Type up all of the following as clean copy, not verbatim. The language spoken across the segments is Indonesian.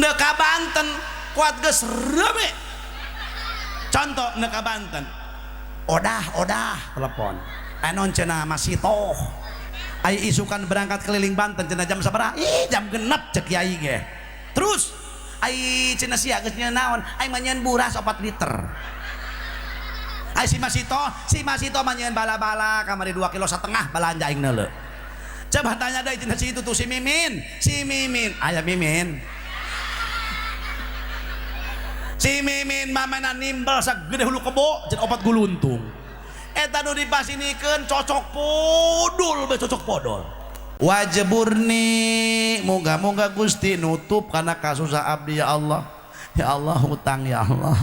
Ndeka Banten kuat geus rame. Contoh ndeka Banten. Odah telepon. Anon cenah masito. Ai isukan berangkat keliling Banten cenah jam sabaraha? Ih, jam 6 cek kiai ge. Terus ai cenah sia geus nyeun naon? Ai manyeun buras 4 liter. Ai si Masito manyeun bala-bala kamari 2,5 kilo balanja aing neuleuh. Coba tanya deui cenah si itu tuh si Mimin. Aya Mimin. Si Mimin mamana nimbal sagede hulu kebo jeung 4 guluntung. Eta nu dipasinikeun cocok podol. Wajeburni moga-moga Gusti nutup kana kasusah abdi ya Allah. Ya Allah hutang ya Allah.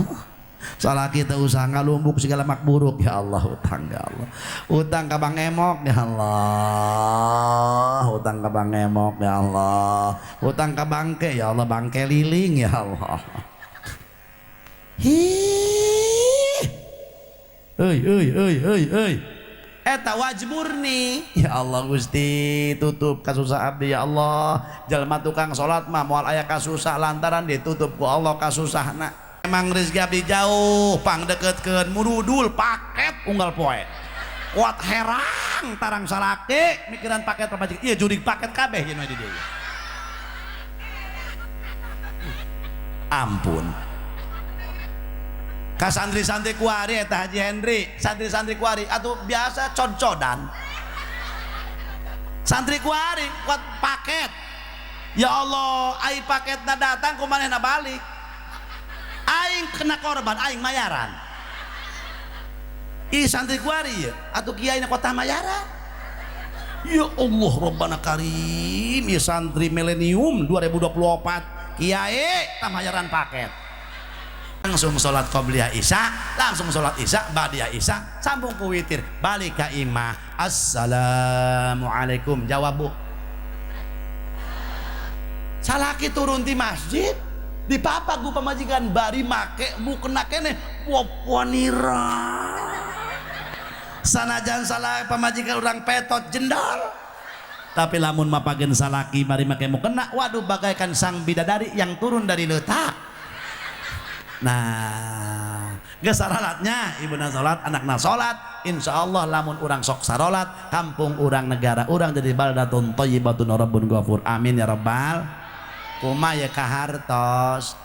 Salah kita usaha ngalumbuk segala makburuk ya Allah, hutang ya Allah. Hutang ka Bang Emok ya Allah. Hutang ka Bang Emok ya Allah. Hutang ka Bangke ya Allah, Bangke Liling ya Allah. Euy. Eta wajburni ya Allah Gusti tutup kasusah abdi ya Allah. Jalma tukang salat mah moal aya kasusah lantaran ditutup ku Allah kasusahna. Emang rezeki abdi jauh pang deketkeun murudul paket unggal poe. Kuat herang tarang salake mikiran paket pabajik. Ieu jurig paket kabeh yen di dieu. Ampun. Ka santri-santri kuari eta Haji Henry, santri-santri kuari atuh biasa cod-codan. Santri kuari kuat paket. Ya Allah, ai paketna datang kumanehna balik. Aing kena korban, aing mayaran. Ih santri kuari ya, atuh kiai na kota mayaran. Ya Allah Rabbana Karim, ya santri milenium 2024 kiai tamayaran paket. Langsung sholat qobliyah isya, langsung sholat isya, ba'diyah isya, sambung ku witir, balik ka imah. Assalamualaikum, jawab bu. Salaki turun di masjid, di papa gu pamajikan bari make bu kena kene poponira. Sanajan salah pamajikan orang petot jendal. Tapi lamun mapagen salaki mari make mu kena, waduh bagaikan sang bidadari yang turun dari letak. Nah, geus saralatnya ibuna salat, anakna salat, insyaallah lamun urang sok sarolat, kampung urang negara urang jadi baldatun thayyibatun rabbun ghafur. Amin ya rabbal. Kumaha ya kahartos.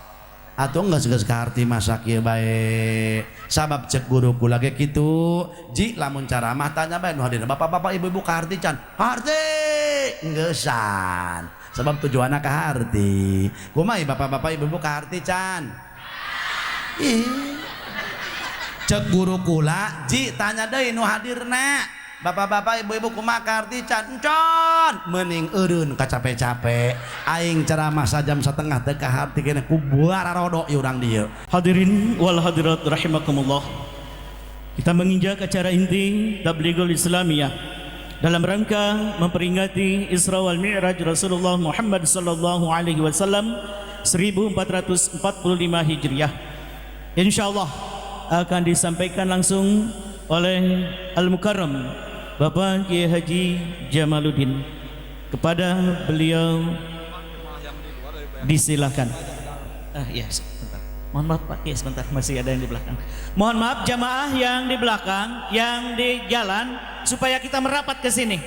Atuh geus kaharti masak ieu bae. Sabab cek guruku lagi kitu, ji lamun caramah tanya bae nu hadir bapak-bapak ibu-ibu kaharti can. Kaharti geussan. Sebab tujuanna kaharti. Kumaha bapak-bapak ibu-ibu kaharti can? Cek guru kula ji tanya deui nu hadirna bapak-bapak ibu-ibu kumaha karti can encon meuning eureun kacape-cape aing ceramah sajam setengah teu kaharti kene ku bararodo ieu urang dieu. Hadirin wal hadirat rahimakumullah, kita menginjak acara inti Tablighul Islamiyah dalam rangka memperingati Isra wal Mi'raj Rasulullah Muhammad sallallahu alaihi wasallam 1445 Hijriah. Insyaallah akan disampaikan langsung oleh Al-Mukarram Bapak Kiai Haji Jamaluddin. Kepada beliau disilakan. Ya sebentar. Mohon maaf Pak, ya sebentar masih ada yang di belakang. Mohon maaf jamaah yang di belakang, yang di jalan supaya kita merapat ke sini.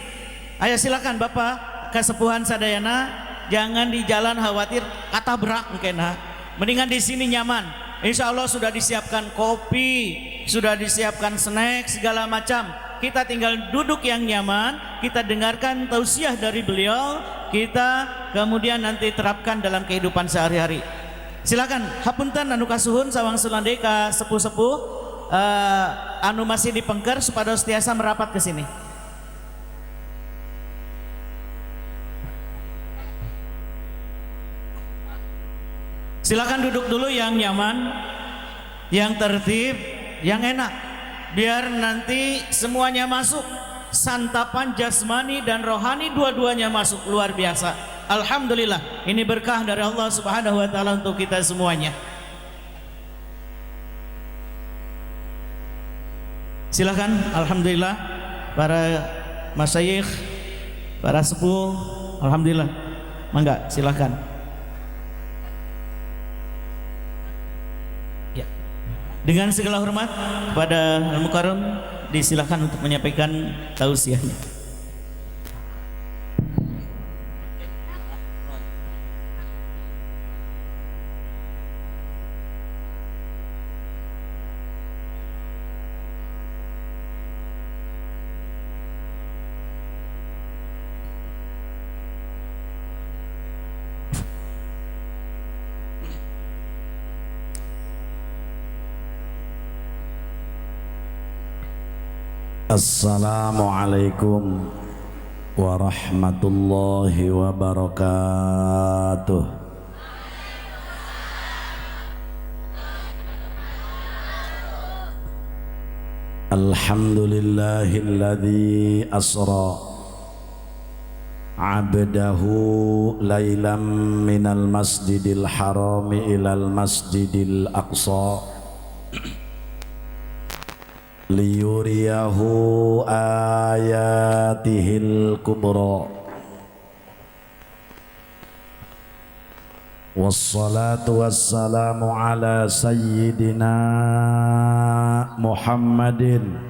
Ayo silakan Bapak kasepuhan sadayana, jangan di jalan khawatir katabrak kena. Mendingan di sini nyaman. Insya Allah sudah disiapkan kopi, sudah disiapkan snack segala macam. Kita tinggal duduk yang nyaman, kita dengarkan tausiah dari beliau, kita kemudian nanti terapkan dalam kehidupan sehari-hari. Silakan hapunten anu kasuhun sawang sulande ka sepuh-sepuh anu masih dipengker supados tiasa merapat ke sini. Silakan duduk dulu yang nyaman, yang tertib, yang enak, biar nanti semuanya masuk. Santapan jasmani dan rohani dua-duanya masuk, luar biasa. Alhamdulillah, ini berkah dari Allah Subhanahu wa taala untuk kita semuanya. Silakan, alhamdulillah para masyayikh, para sepuh, alhamdulillah. Mangga, silakan. Dengan segala hormat kepada Al-Mukarram, disilakan untuk menyampaikan tausiahnya. Assalamualaikum warahmatullahi wabarakatuh. Alhamdulillahilladzi asra abdahu lailam minal masjidil harami ilal masjidil aqsa liyuriyahu ayatihil kubra. Wassalatu wassalamu ala sayyidina Muhammadin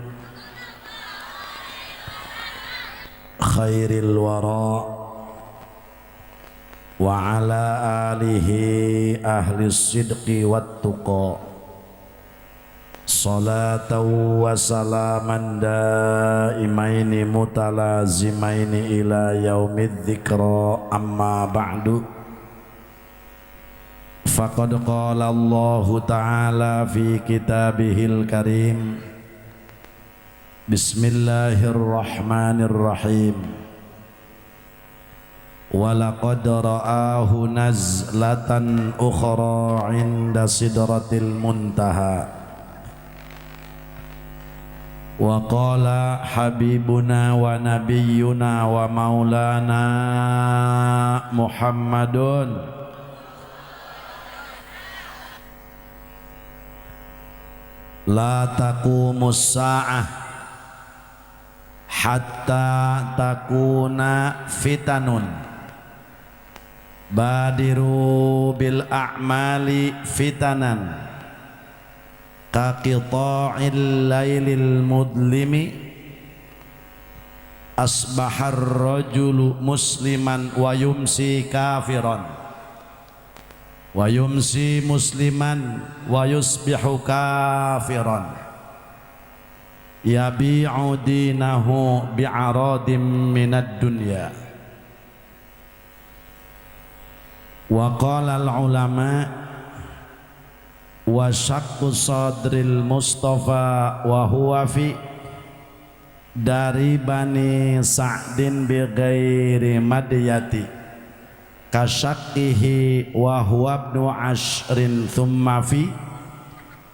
khairil wara wa ala alihi ahli sidqi wat tuqa. Salatan wa salaman daimaini mutalazimaini ila yaumid dzikra, amma ba'du. Faqad qala Allahu ta'ala fi kitabihil karim, bismillahirrahmanirrahim, wa laqad ra'ahu nazlatan ukhra 'inda sidratil muntaha. Wa qala habibuna wa nabiyyuna wa maulana Muhammadun la taqumus sa'ah hatta takuna fitanun badiru bil a'mali fitanan kaqita'il lailil mudlimi asbahar rajulu musliman wa yumsi kafiran wa yumsi musliman wa yusbihu kafiran yabi'u dinahu bi'aradim minad dunya. Wa qala al ulama wa syaqqu sadril mustafa wa huwa fi dari bani sa'din bi ghairi madyati kasyaqqihi wa huwa ibnu ashrin thumma fi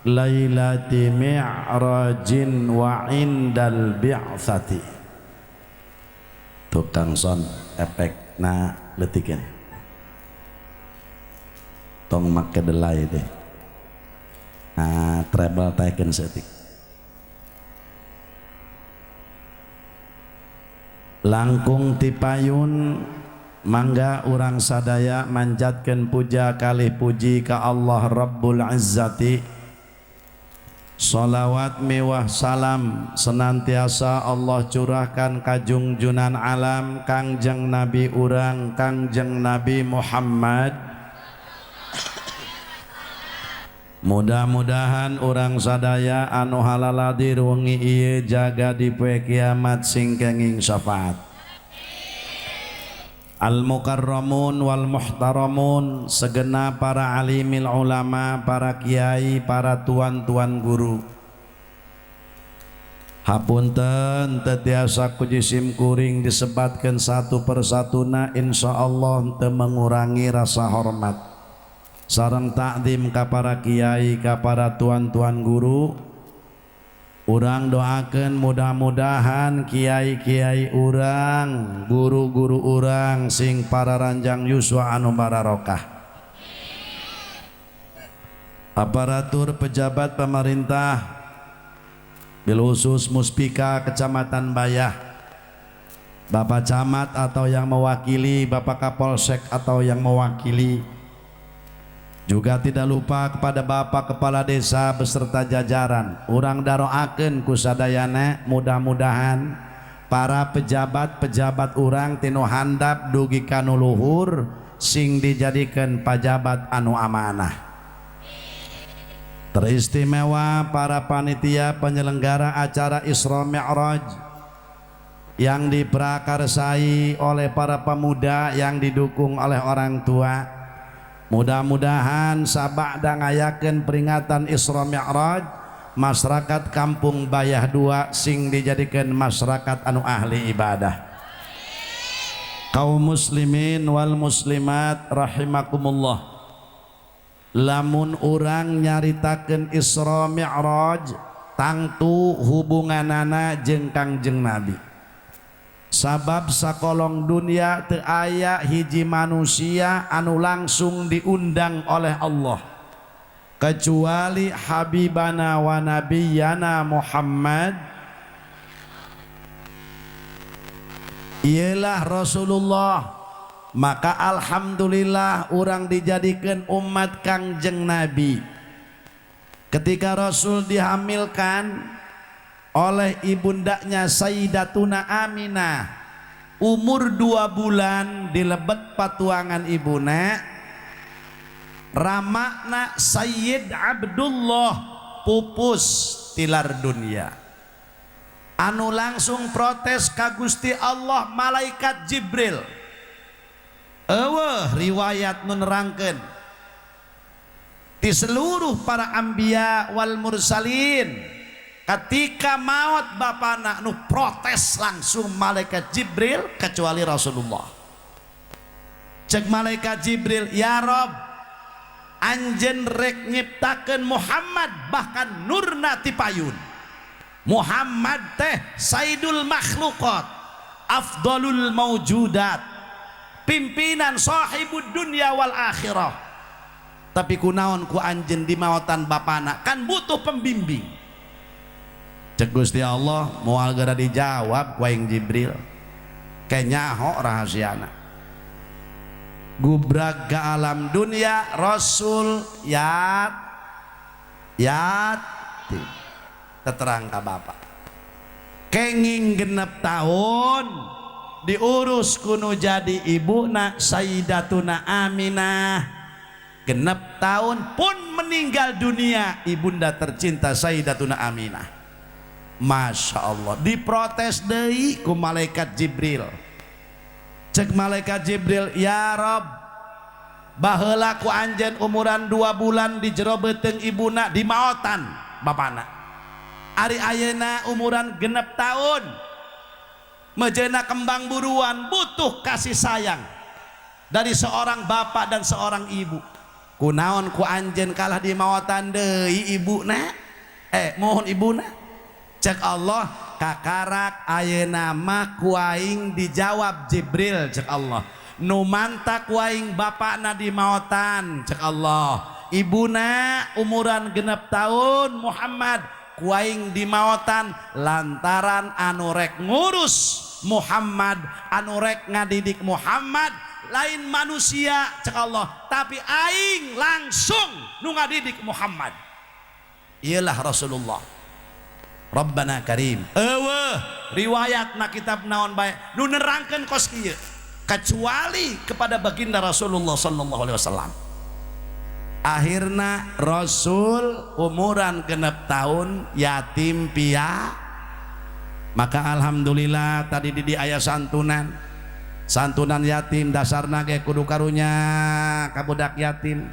lailati mi'rajin wa indal bi'tsati. Tukang son efek na letikin tong make delay teh. Treble taken setik langkung tipayun mangga urang sadaya manjatkeun puja kalih puji ka Allah Rabbul Izzati. Salawat mewah salam senantiasa Allah curahkan ka junjunan alam Kangjeng Nabi urang Kangjeng Nabi Muhammad. Mudah-mudahan orang sadaya anu halaladir wengi ieu jaga di poe kiamat sing kenging syafaat. Al-mukarramun wal muhtaramun, segenap para alimil ulama, para kiai, para tuan-tuan guru. Hapunten teu tiasa ku jisim kuring disebatkeun satu persatuna, insyaallah teu mengurangi rasa hormat sareng takdim ka para kiai, ka para tuan-tuan guru. Urang doakeun mudah-mudahan kiai-kiai urang, guru-guru urang sing para ranjang yuswa anu barokah. Aparatur pejabat pemerintah bil khusus Muspika Kecamatan Bayah, Bapak Camat atau yang mewakili, Bapak Kapolsek atau yang mewakili, Juga tidak lupa kepada Bapak Kepala Desa beserta jajaran. Urang daroakeun ku sadayana mudah-mudahan para pejabat-pejabat urang tinu handap dugi kanu luhur sing dijadikan pejabat anu amanah. Teristimewa para panitia penyelenggara acara Isra Mi'raj yang diprakarsai oleh para pemuda yang didukung oleh orang tua. Mudah-mudahan sabada ngayakeun peringatan Isra Mi'raj masyarakat Kampung Bayah 2 sing dijadikan masyarakat anu ahli ibadah. Kaum muslimin wal muslimat rahimakumullah. Lamun urang nyaritakeun Isra Mi'raj tangtu hubunganana jeung Kangjeng Nabi. Sabab sakolong dunia teu aya hiji manusia anu langsung diundang oleh Allah kecuali habibana wa nabiyana Muhammad ialah Rasulullah. Maka alhamdulillah urang dijadikan umat Kangjeng Nabi. Ketika Rasul dihamilkan oleh ibundanya Sayyidatuna Aminah umur 2 bulan dilebet patuangan ibuna, ramakna Sayyid Abdullah pupus tilar dunia. Anu langsung protes ka Gusti Allah malaikat Jibril. Eueuh riwayat nu nerangkeun di seluruh para anbiya wal mursalin ketika maut bapana nu protes langsung malaikat Jibril kecuali Rasulullah. Cek malaikat Jibril, ya Rob, anjen rek nyiptakeun Muhammad bahkan nurna tipayun. Muhammad teh sayyidul makhluqat, afdalul maujudat, pimpinan sahibud dunya wal akhirah. Tapi kunaon ku anjen di mautan bapana kan butuh pembimbing. Cek Gusti Allah moal gara dijawab ku aing Jibril ke nyaho rahasiana. Gubrag ke alam dunia Rasul yatim terang ka bapak kenging genep tahun diurus kuno jadi ibuna Sayyidatuna Aminah. Genep tahun pun meninggal dunia ibunda tercinta Sayyidatuna Aminah. Masya Allah diprotes deui ku malaikat Jibril. Cek malaikat Jibril, ya Rob, baheula ku anjeun umuran 2 bulan di jero beuteung ibuna di maotan bapana. Ari ayeuna umuran 6 tahun mejeuna kembang buruan butuh kasih sayang dari seorang bapak dan seorang ibu. Kunaon ku anjeun kalah di maotan deui ibuna? Mohon ibuna. Cek Allah kakarak ayeuna mah ku aing dijawab Jibril. Cek Allah nu mantak ku aing bapakna di maotan. Cek Allah ibuna umuran 6 tahun Muhammad ku aing di maotan lantaran anu rek ngurus Muhammad, anu rek ngadidik Muhammad lain manusia. Cek Allah tapi aing langsung nu ngadidik Muhammad ialah Rasulullah. Rabbana Karim. Riwayatna kitab naon bae nu nerangkeun kos kieu kecuali kepada baginda Rasulullah sallallahu alaihi wasallam. Akhirna Rasul umuran 6 tahun yatim pia. Maka alhamdulillah tadi di aya santunan yatim dasarna ge kudu karunya ka budak yatim.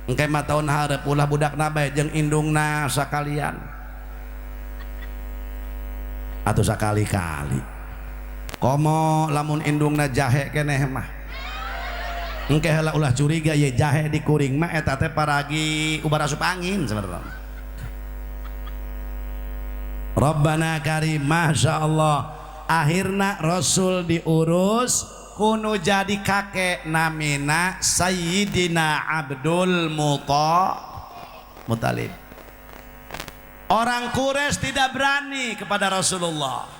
Engke mah taun hareup ulah budakna bae jeung indungna sakalian. Atau sekali-kali komo lamun indungna jahe keneh mah engke heula ulah curiga ye jahe dikuring mah eta teh paragi ubar asup angin sebenarnya. Rabbana Karim. Masya Allah akhirna Rasul diurus kuno jadi kakek namina Sayyidina Abdul Muttalib. Orang Quraisy tidak berani kepada Rasulullah.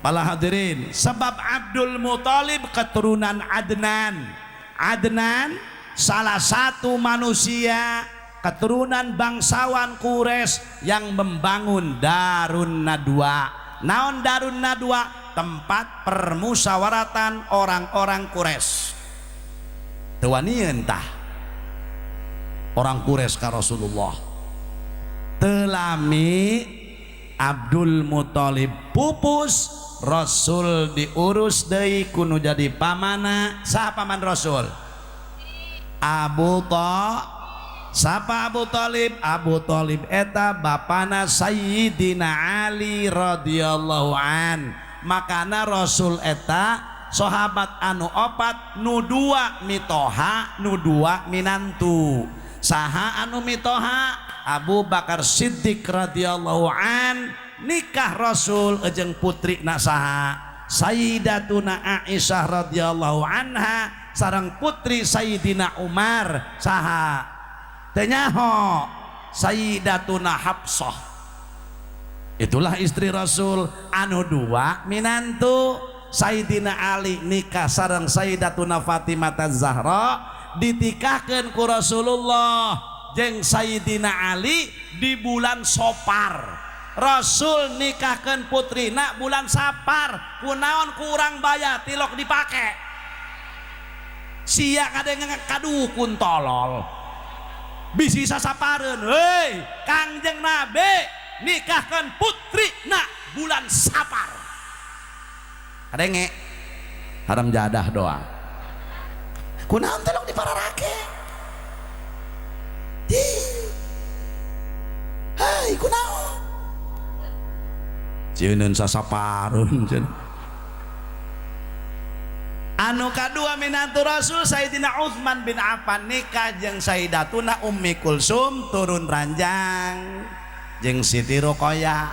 Para hadirin, sebab Abdul Muttalib keturunan Adnan salah satu manusia keturunan bangsawan Quraisy yang membangun Darun Nadwa. Naon Darun Nadwa? Tempat permusyawaratan orang-orang Quraisy. Tewanian tah orang Quraisy ka Rasulullah. Telami Abdul Muthalib pupus, Rasul diurus deui kudu jadi pamana. Saha paman Rasul? Abu Thalib. Sapa Abu Thalib? Abu Thalib eta bapana Sayyidina Ali radhiyallahu an. Makana Rasul eta sahabat anu opat nu dua mitoha nu dua minantu. Saha anu mitoha? Abu Bakar Siddiq radhiyallahu an. Nikah Rasul jeung putri na saha? Sayyidatuna Aisyah radhiyallahu anha sareng putri Sayyidina Umar saha? Teu nyaho Sayyidatuna Hafsah. Itulah istri Rasul anu dua minantu. Sayyidina Ali nikah sareng Sayyidatuna Fatimah Az-Zahra ditikahkeun ku Rasulullah jeung Sayyidina Ali di bulan Sopar. Rasul nikahkeun putrina bulan Sapar. Kunaon kurang bayar tilok dipake. Sia kadang kadukun tolol. Bisi sasapareun, hei Kangjeng Nabi nikahkan putri na bulan Sapar. Kadenge haram jadah doang. Kunaon tolong dipararake. Hei kunaon? Cieun sasapareun cenah. Anu kadua minantu Rasul Sayyidina Utsman bin Affan nikah jeung Sayyidatuna Ummi Kulsum turun ranjang jeung Siti Ruqayyah.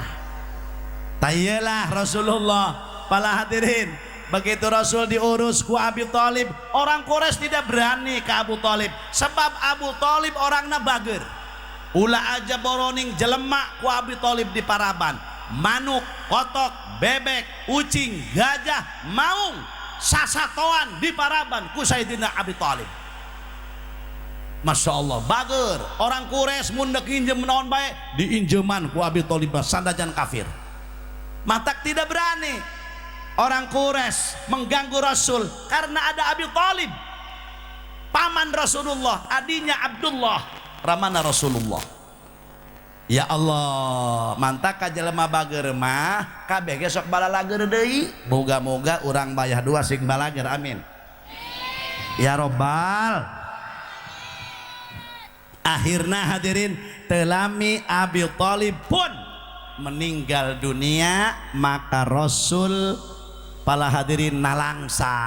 Tayelah Rasulullah. Para hadirin, begitu Rasul diurus ku Abi Thalib, orang Quraisy tidak berani ke Abu Thalib sebab Abu Thalib orangna bager. Ulah aja boroning jelema ku Abi Thalib di Paraban. Manuk, kotok, bebek, ucing, gajah, maung sasatoan di Paraban ku Sayyidina Abi Thalib. Masya Allah bager. Orang Quraisy mun dek injem naon bae diinjeman ku Abi Thalib sandajan kafir. Matak tidak berani orang Quraisy mengganggu Rasul karena ada Abi Thalib paman Rasulullah, adinya Abdullah ramana Rasulullah. Ya Allah, mantak ka jelema bager mah kabeh ge sok balalager deui. Moga-moga urang bayah dua sing balager, amin. Ya Robbal. Akhirna hadirin telami Abi Thalib pun meninggal dunia, maka Rasul pala hadirin nalangsa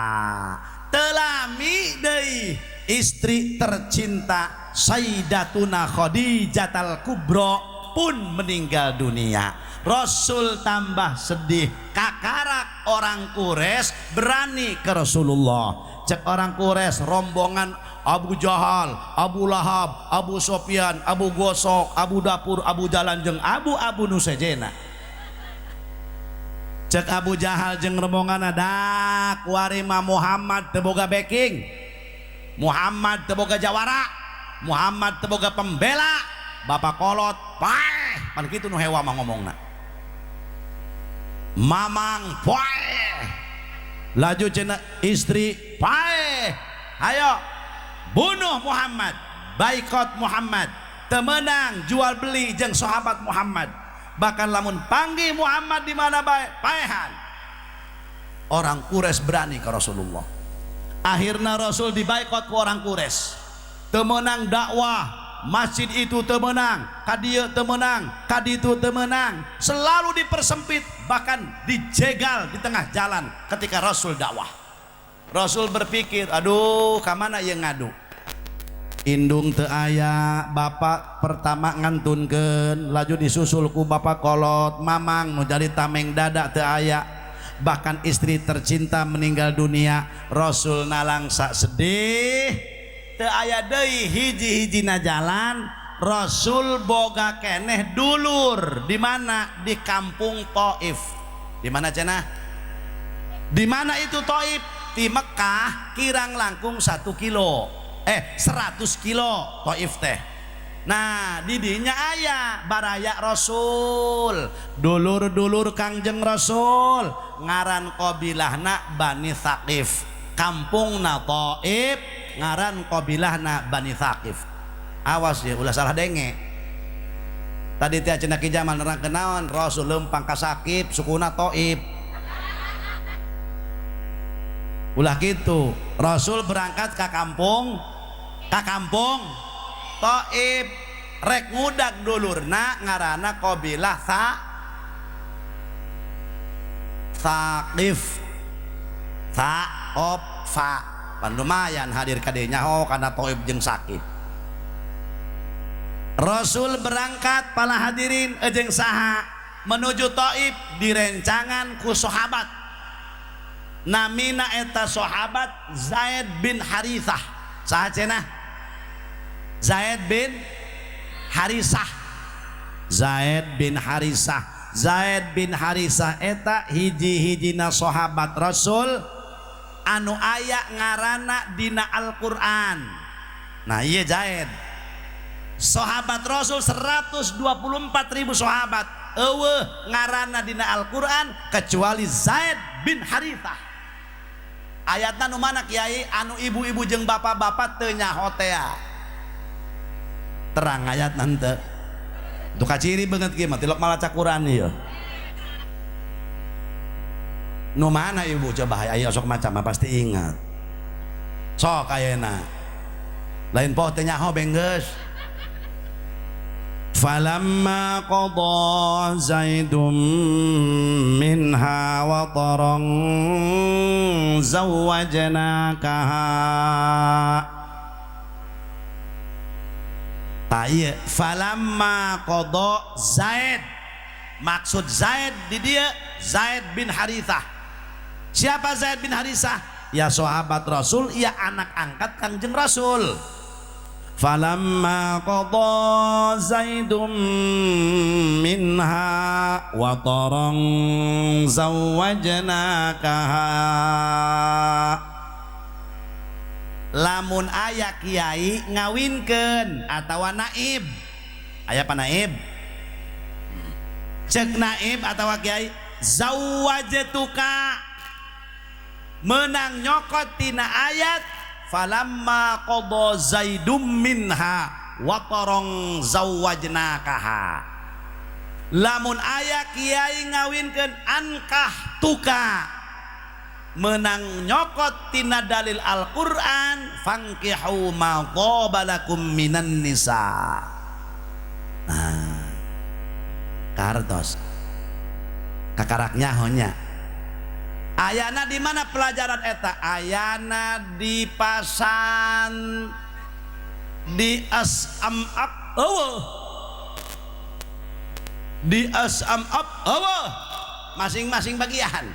telami deui istri tercinta Sayyidatuna Khadijatul Kubra pun meninggal dunia. Rasul tambah sedih kakarak orang Quraisy berani ke Rasulullah. Cek orang Quraisy rombongan Abu Jahal, Abu Lahab, Abu Sofyan, Abu Gosok, Abu Dapur, Abu Jalan jeung Abu nu sejena. Cek Abu Jahal jeung rombongan ada kuarima Muhammad teu boga backing, Muhammad teu boga jawara, Muhammad teu boga pembela. Bapak kolot paeh pan kitu nu hewa mah ngomongna. Mamang paeh. Laju cenah istri paeh. Ayo bunuh Muhammad, baikot Muhammad, temenang jual beli jeung sahabat Muhammad. Bahkan lamun panggih Muhammad di mana bae paehan. Orang Quraisy berani ke Rasulullah. Akhirnya Rasul dibaikot ke orang Quraisy. Temenang dakwah, masjid itu temenang, kadieu temenang, kaditu temenang, selalu dipersempit, bahkan dijegal di tengah jalan ketika Rasul dakwah. Rasul berpikir, aduh kamana ieu ngadu. Indung teu aya, bapak pertama ngantunkeun, laju disusul ku bapak kolot, mamang nu jadi tameng dada teu aya. Bahkan istri tercinta meninggal dunia, Rasul nalangsa sedih. Teu aya deui hiji-hijina jalan. Rasul boga keneh dulur di mana? Di kampung Thaif. Di mana cenah? Di mana itu Thaif? Di Mekah kirang langkung 1 kilo. 100 kilo Taif teh. Nah didinya aya baraya Rasul, dulur-dulur Kangjeng Rasul, ngaran qabilahna Bani Thaqif, kampungna Taif, ngaran qabilahna Bani Thaqif. Awas ya ulah salah denge. Tadi teh cenah Ki Jamal nerangkeun naon, Rasul leumpang ka Saqif, sukuna Taif. Ulah gitu, Rasul berangkat ke kampung Taif, rek ngudag dulurna ngaranna qabilah Thaqif. Pan lumayan hadir kadenya karena Taif jeung Saqif. Rasul berangkat pala hadirin jeung saha menuju Taif direncangan ku sahabat. Namina eta sahabat Zaid bin Harithah. Saha cenah? Zaid bin Harithah. Zaid bin Harithah. Zaid bin Harithah eta hiji-hijina sahabat Rasul anu aya ngaranna dina Al-Qur'an. Nah iya Zaid. Sahabat Rasul 124.000 sahabat eueuh ngaranna dina Al-Qur'an kecuali Zaid bin Harithah. Ayatna nu mana Kiai? Anu ibu-ibu jeung bapak-bapak teu nyaho teh. Terang ayat nanti itu kaciri banget gimana tilok malah cakuran ya nu mana ibu coba ayo sok macam pasti ingat sok kayena lain poh teh nyaho benggeus falamma qada zaidum minha wa tarang zawwajnakaha. Iya, falamma qada Zaid, maksud Zaid di dia Zaid bin Harithah. Siapa Zaid bin Harithah? Ya sahabat Rasul, ya anak angkat Kangjeng Rasul. Falamma qada Zaidum minha wa tarang zawwajnakaha. Lamun aya kiai ngawinkeun atawa naib, aya apa naib? Cek naib atawa kiai zawwajtuka, menang nyokot tina ayat falamma qada zaidum minha wa tarang zawwajnakaha. Lamun aya kiai ngawinkeun ankah tuka, menang nyokot tina dalil Al-Qur'an fankihu ma qabalakum minan nisa. Nah kartos kakaraknya honya ayana di mana pelajaran eta? Ayana di pasan di as'am'ab di as'am'ab masing-masing bagian.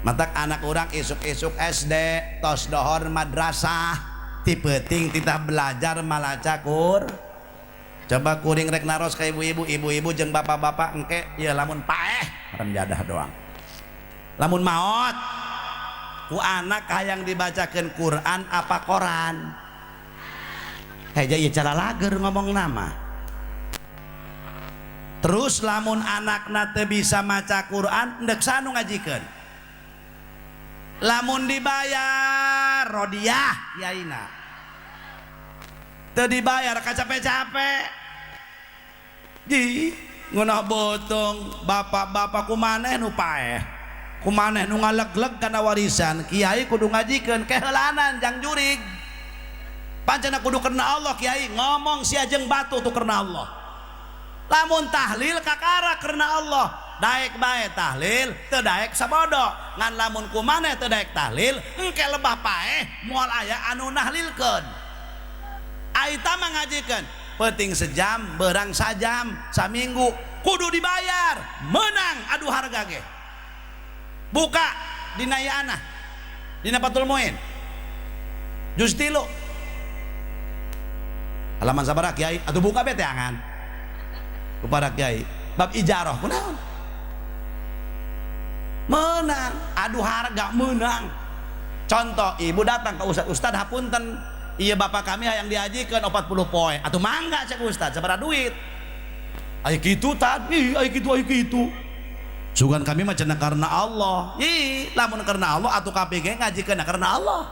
Matak anak orang isuk-isuk SD tos dohor madrasah tipeting titah belajar malaca Qur. Coba kuring rek naros ka ibu-ibu jeung bapak-bapak engke ya lamun paeh renjadah doang. Lamun maot ku anak hayang dibacakeun Quran apa koran. Heja ieu cara lager ngomong nama. Terus lamun anakna teu bisa maca Quran endek sanu ngajikeun. Lamun dibayar rodiah yaina. Teu dibayar kacape-cape. Di ngeunah botong bapak-bapak kumaneh nu paeh. Kumaneh nu ngaleg-leg kana warisan, kiai kudu ngajikeun keheulanan jang jurig. Pancena kudu karena Allah kiai ngomong sia jeung batu tuh karena Allah. Lamun tahlil kakara karena Allah daek bae tahlil teu daek sabodo ngan lamun kumaneh teu daek tahlil engke lebah paeh moal aya anu nahlilkeun. Aita mah ngajikeun penting sejam beurang sajam saminggu kudu dibayar menang adu harga ge. Buka dina iana dina Fathul Muin juz 3 halaman sabaraha kiai atuh buka bete angan kepada kiai bab ijarah kunaon menang adu harga menang Contoh, ibu datang ke Ustad hapunten, iya bapak kami yang diajikan 40 poin atau mangga cek Ustad seberapa duit ayo gitu tadi ayo gitu sugan kami macam karena Allah lamun karena Allah atau KPG ngajikan karena Allah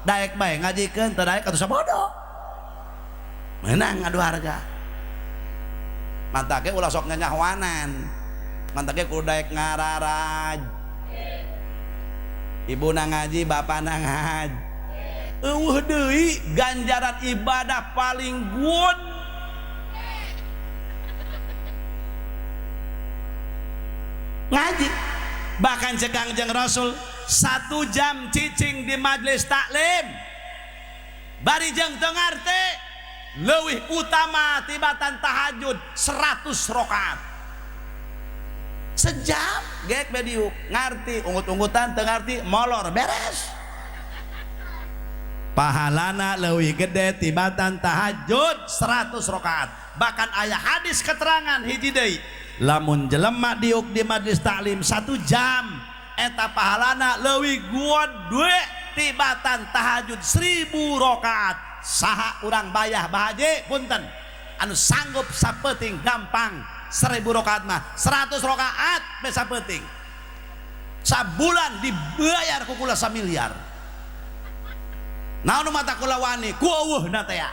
daek baik ngajikan terdaek atau sabodo menang adu harga mantake ulah sok nyahwanan mantake kudaek ngararaj ibu nang ngaji bapak nang ngaji deui ganjaran ibadah paling good ngaji bahkan cegang jeng Rasul 1 jam cicing di majelis taklim bari jeng tengarte leuwih utama tibatan tahajud 100 rakaat sejam gek bediuk ngarti ungut-ungutan tengarti molor beres pahalana leuwih gede tibatan tahajud 100 rakaat bahkan aya hadis keterangan hiji deui lamun jelema diuk di majelis taklim 1 jam eta pahalana leuwih gede tibatan tahajud 1000 rakaat saha urang bayah bahaje punten anu sanggup sapeting gampang 1000 rakaat mah 100 rakaat besa penting sabulan dibayar ku kula 1 miliar naon mata kula wani ku eueuhna teh ya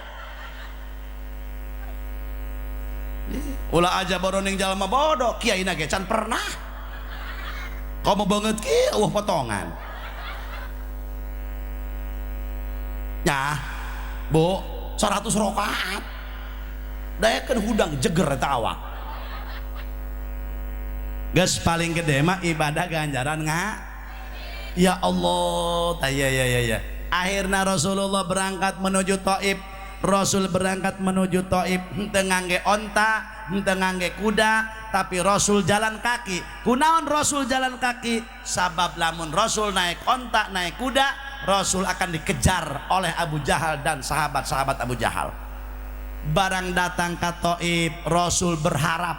ulah aja boroning jalma bodoh kiai na ge can pernah kamu banget kieu eueuh potongan ya bu 100 rakaat dayakeun hudang jeger eta awak geus paling gede mah ibadah ganjaran ya Allah ya akhirnya Rasulullah berangkat menuju Taif Rasul berangkat menuju Taif henteu ngangge onta henteu ngangge kuda tapi Rasul jalan kaki kunaon Rasul jalan kaki sabab lamun Rasul naik onta naik kuda Rasul akan dikejar oleh Abu Jahal dan sahabat-sahabat Abu Jahal barang datang ke Taif Rasul berharap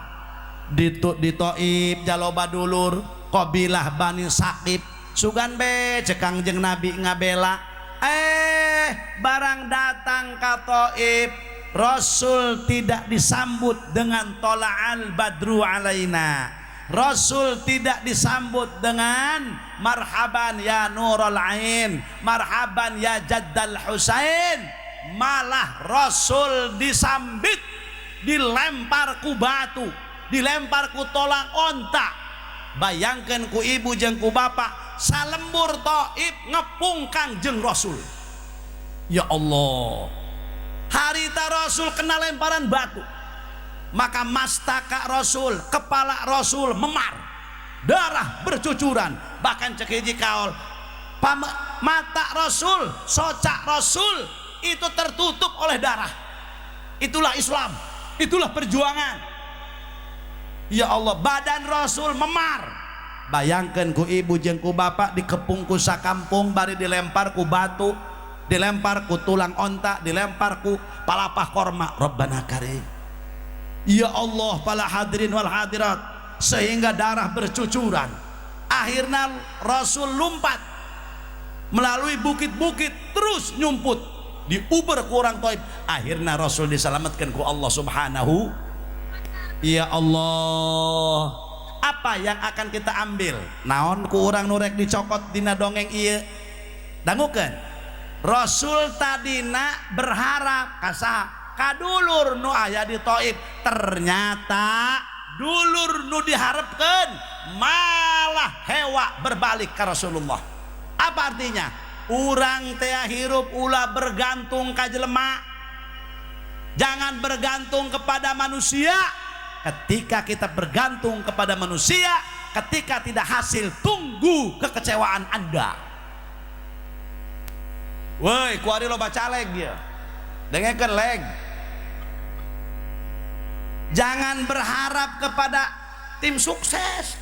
di Taif jaloba dulur qabilah Bani Saqib sugan be cekang jeung Nabi ngabela barang datang ke Taif Rasul tidak disambut dengan tola'al badru alaina Rasul tidak disambut dengan marhaban ya nurul ain marhaban ya jaddal Husain malah Rasul disambit dilempar ku batu dilempar ku tolang onta bayangkan ku ibu jeung ku bapak salembur Taif ngepungkang jeung Rasul ya Allah harita Rasul kena lemparan batu maka mastaka Rasul kepala Rasul memar darah bercucuran bahkan cek hiji kaol mata Rasul socak Rasul itu tertutup oleh darah itulah Islam itulah perjuangan ya Allah badan Rasul memar bayangkan ku ibu jeung ku bapak dikepung ku sakampung bari dilempar ku batu dilempar ku tulang onta dilempar ku palapah korma Rabbana karim ya Allah para hadirin wal hadirat sehingga darah bercucuran akhirnya Rasul lompat melalui bukit-bukit terus nyumput diuber ku orang Taif akhirnya Rasul diselamatkan ku Allah subhanahu ya Allah apa yang akan kita ambil naon ku urang nurek dicokot dina dongeng ieu dangukeun Rasul tadina berharap kasaha kadulur nu aya di Taif ternyata dulur nu diharapkeun malah hewa berbalik ke Rasulullah apa artinya urang teh hirup ulah bergantung ka jelema jangan bergantung kepada manusia ketika kita bergantung kepada manusia ketika tidak hasil tunggu kekecewaan Anda woi kuari loba caleg ya dengekeun leg jangan berharap kepada tim sukses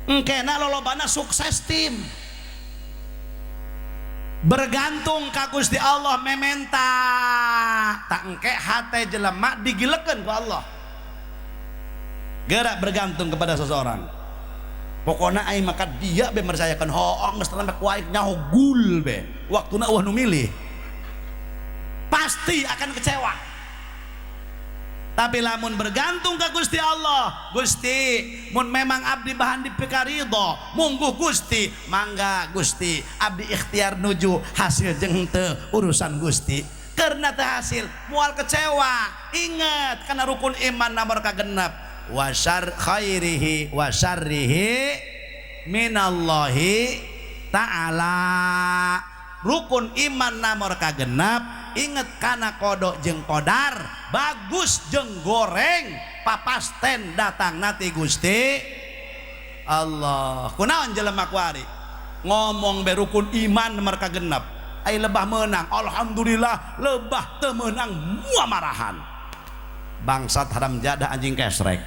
engkena lolobana sukses tim bergantung ka Gusti Allah mementa tak engke hate jelema digilekeun ku Allah gerak bergantung kepada seseorang pokoknya aing maka dia be mersayakan hoong geus tenan ku aing nyaho gul be waktuna eueuh nu milih pasti akan kecewa. Tapi lamun bergantung ke Gusti Allah, Gusti mun memang abdi bahan dipikaridho mungguh Gusti, mangga Gusti abdi ikhtiar nuju hasil jeung teu urusan Gusti. Karena teu hasil moal kecewa, ingat kana rukun iman nomor kagenep wasyar khairihi wasyarrihi minallahi ta'ala. Rukun iman nomor kagenep inget kana kodok jeung kodar, bagus jeung goreng papasten datang nanti Gusti Allah. Kunaon jelema kuari ngomong be rukun iman nomor kagenep ai lebah menang, alhamdulillah lebah teu meunang mua marahan bangsat haram jadah anjing kesrek.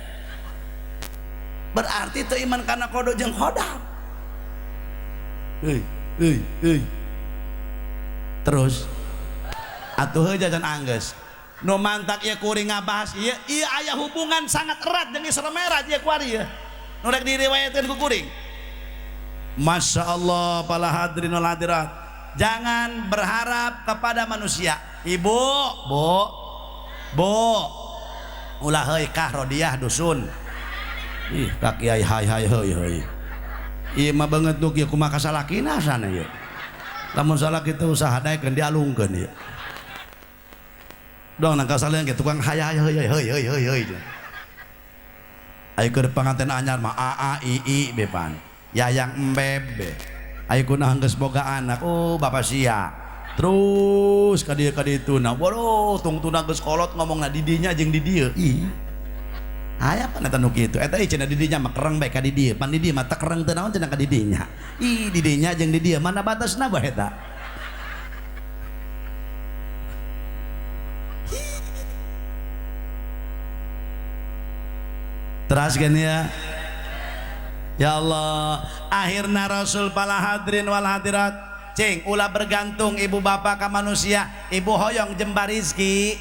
Berarti teu iman kana kodok jeung kodar. Terus atuh jajan anggeus nu mantak ieu kuring ngabahas ieu aya hubungan sangat erat jeung Isra Mi'raj ieu kuari ieu nu rek diriwayatkeun ku kuring. Masya Allah para hadirin wal hadirat, jangan berharap kepada manusia. Ibu, bu ulah heuy kah Rodiah dusun ih ka kiai hai heuy ieu mah beungeut nu kieu kumaha kasalakina sana ieu lamun salah kita usaha naikkeun dialungkeun ieu dong nangka saleuh ge tukang hayah heuy aya keur panganten anyar mah aa ii bepan yayang embeb be aya kunaha geus boga anak oh bapak sia terus ka dieu na waduh tungtuna geus kolot ngomongna di dinya jeung di dieu ih aya pan eta nu kitu eta cenah di dinya mah kereng bae ka di dieu pan di dieu mah teu kereng teu naon cenah ka di dinya ih di dinya jeung di dieu mana batasna bae eta. Teraskeun ya Allah. Akhirna Rasul pala hadirin wal hadirat cing ulah bergantung ibu bapak ka manusia, ibu hoyong jembar rizki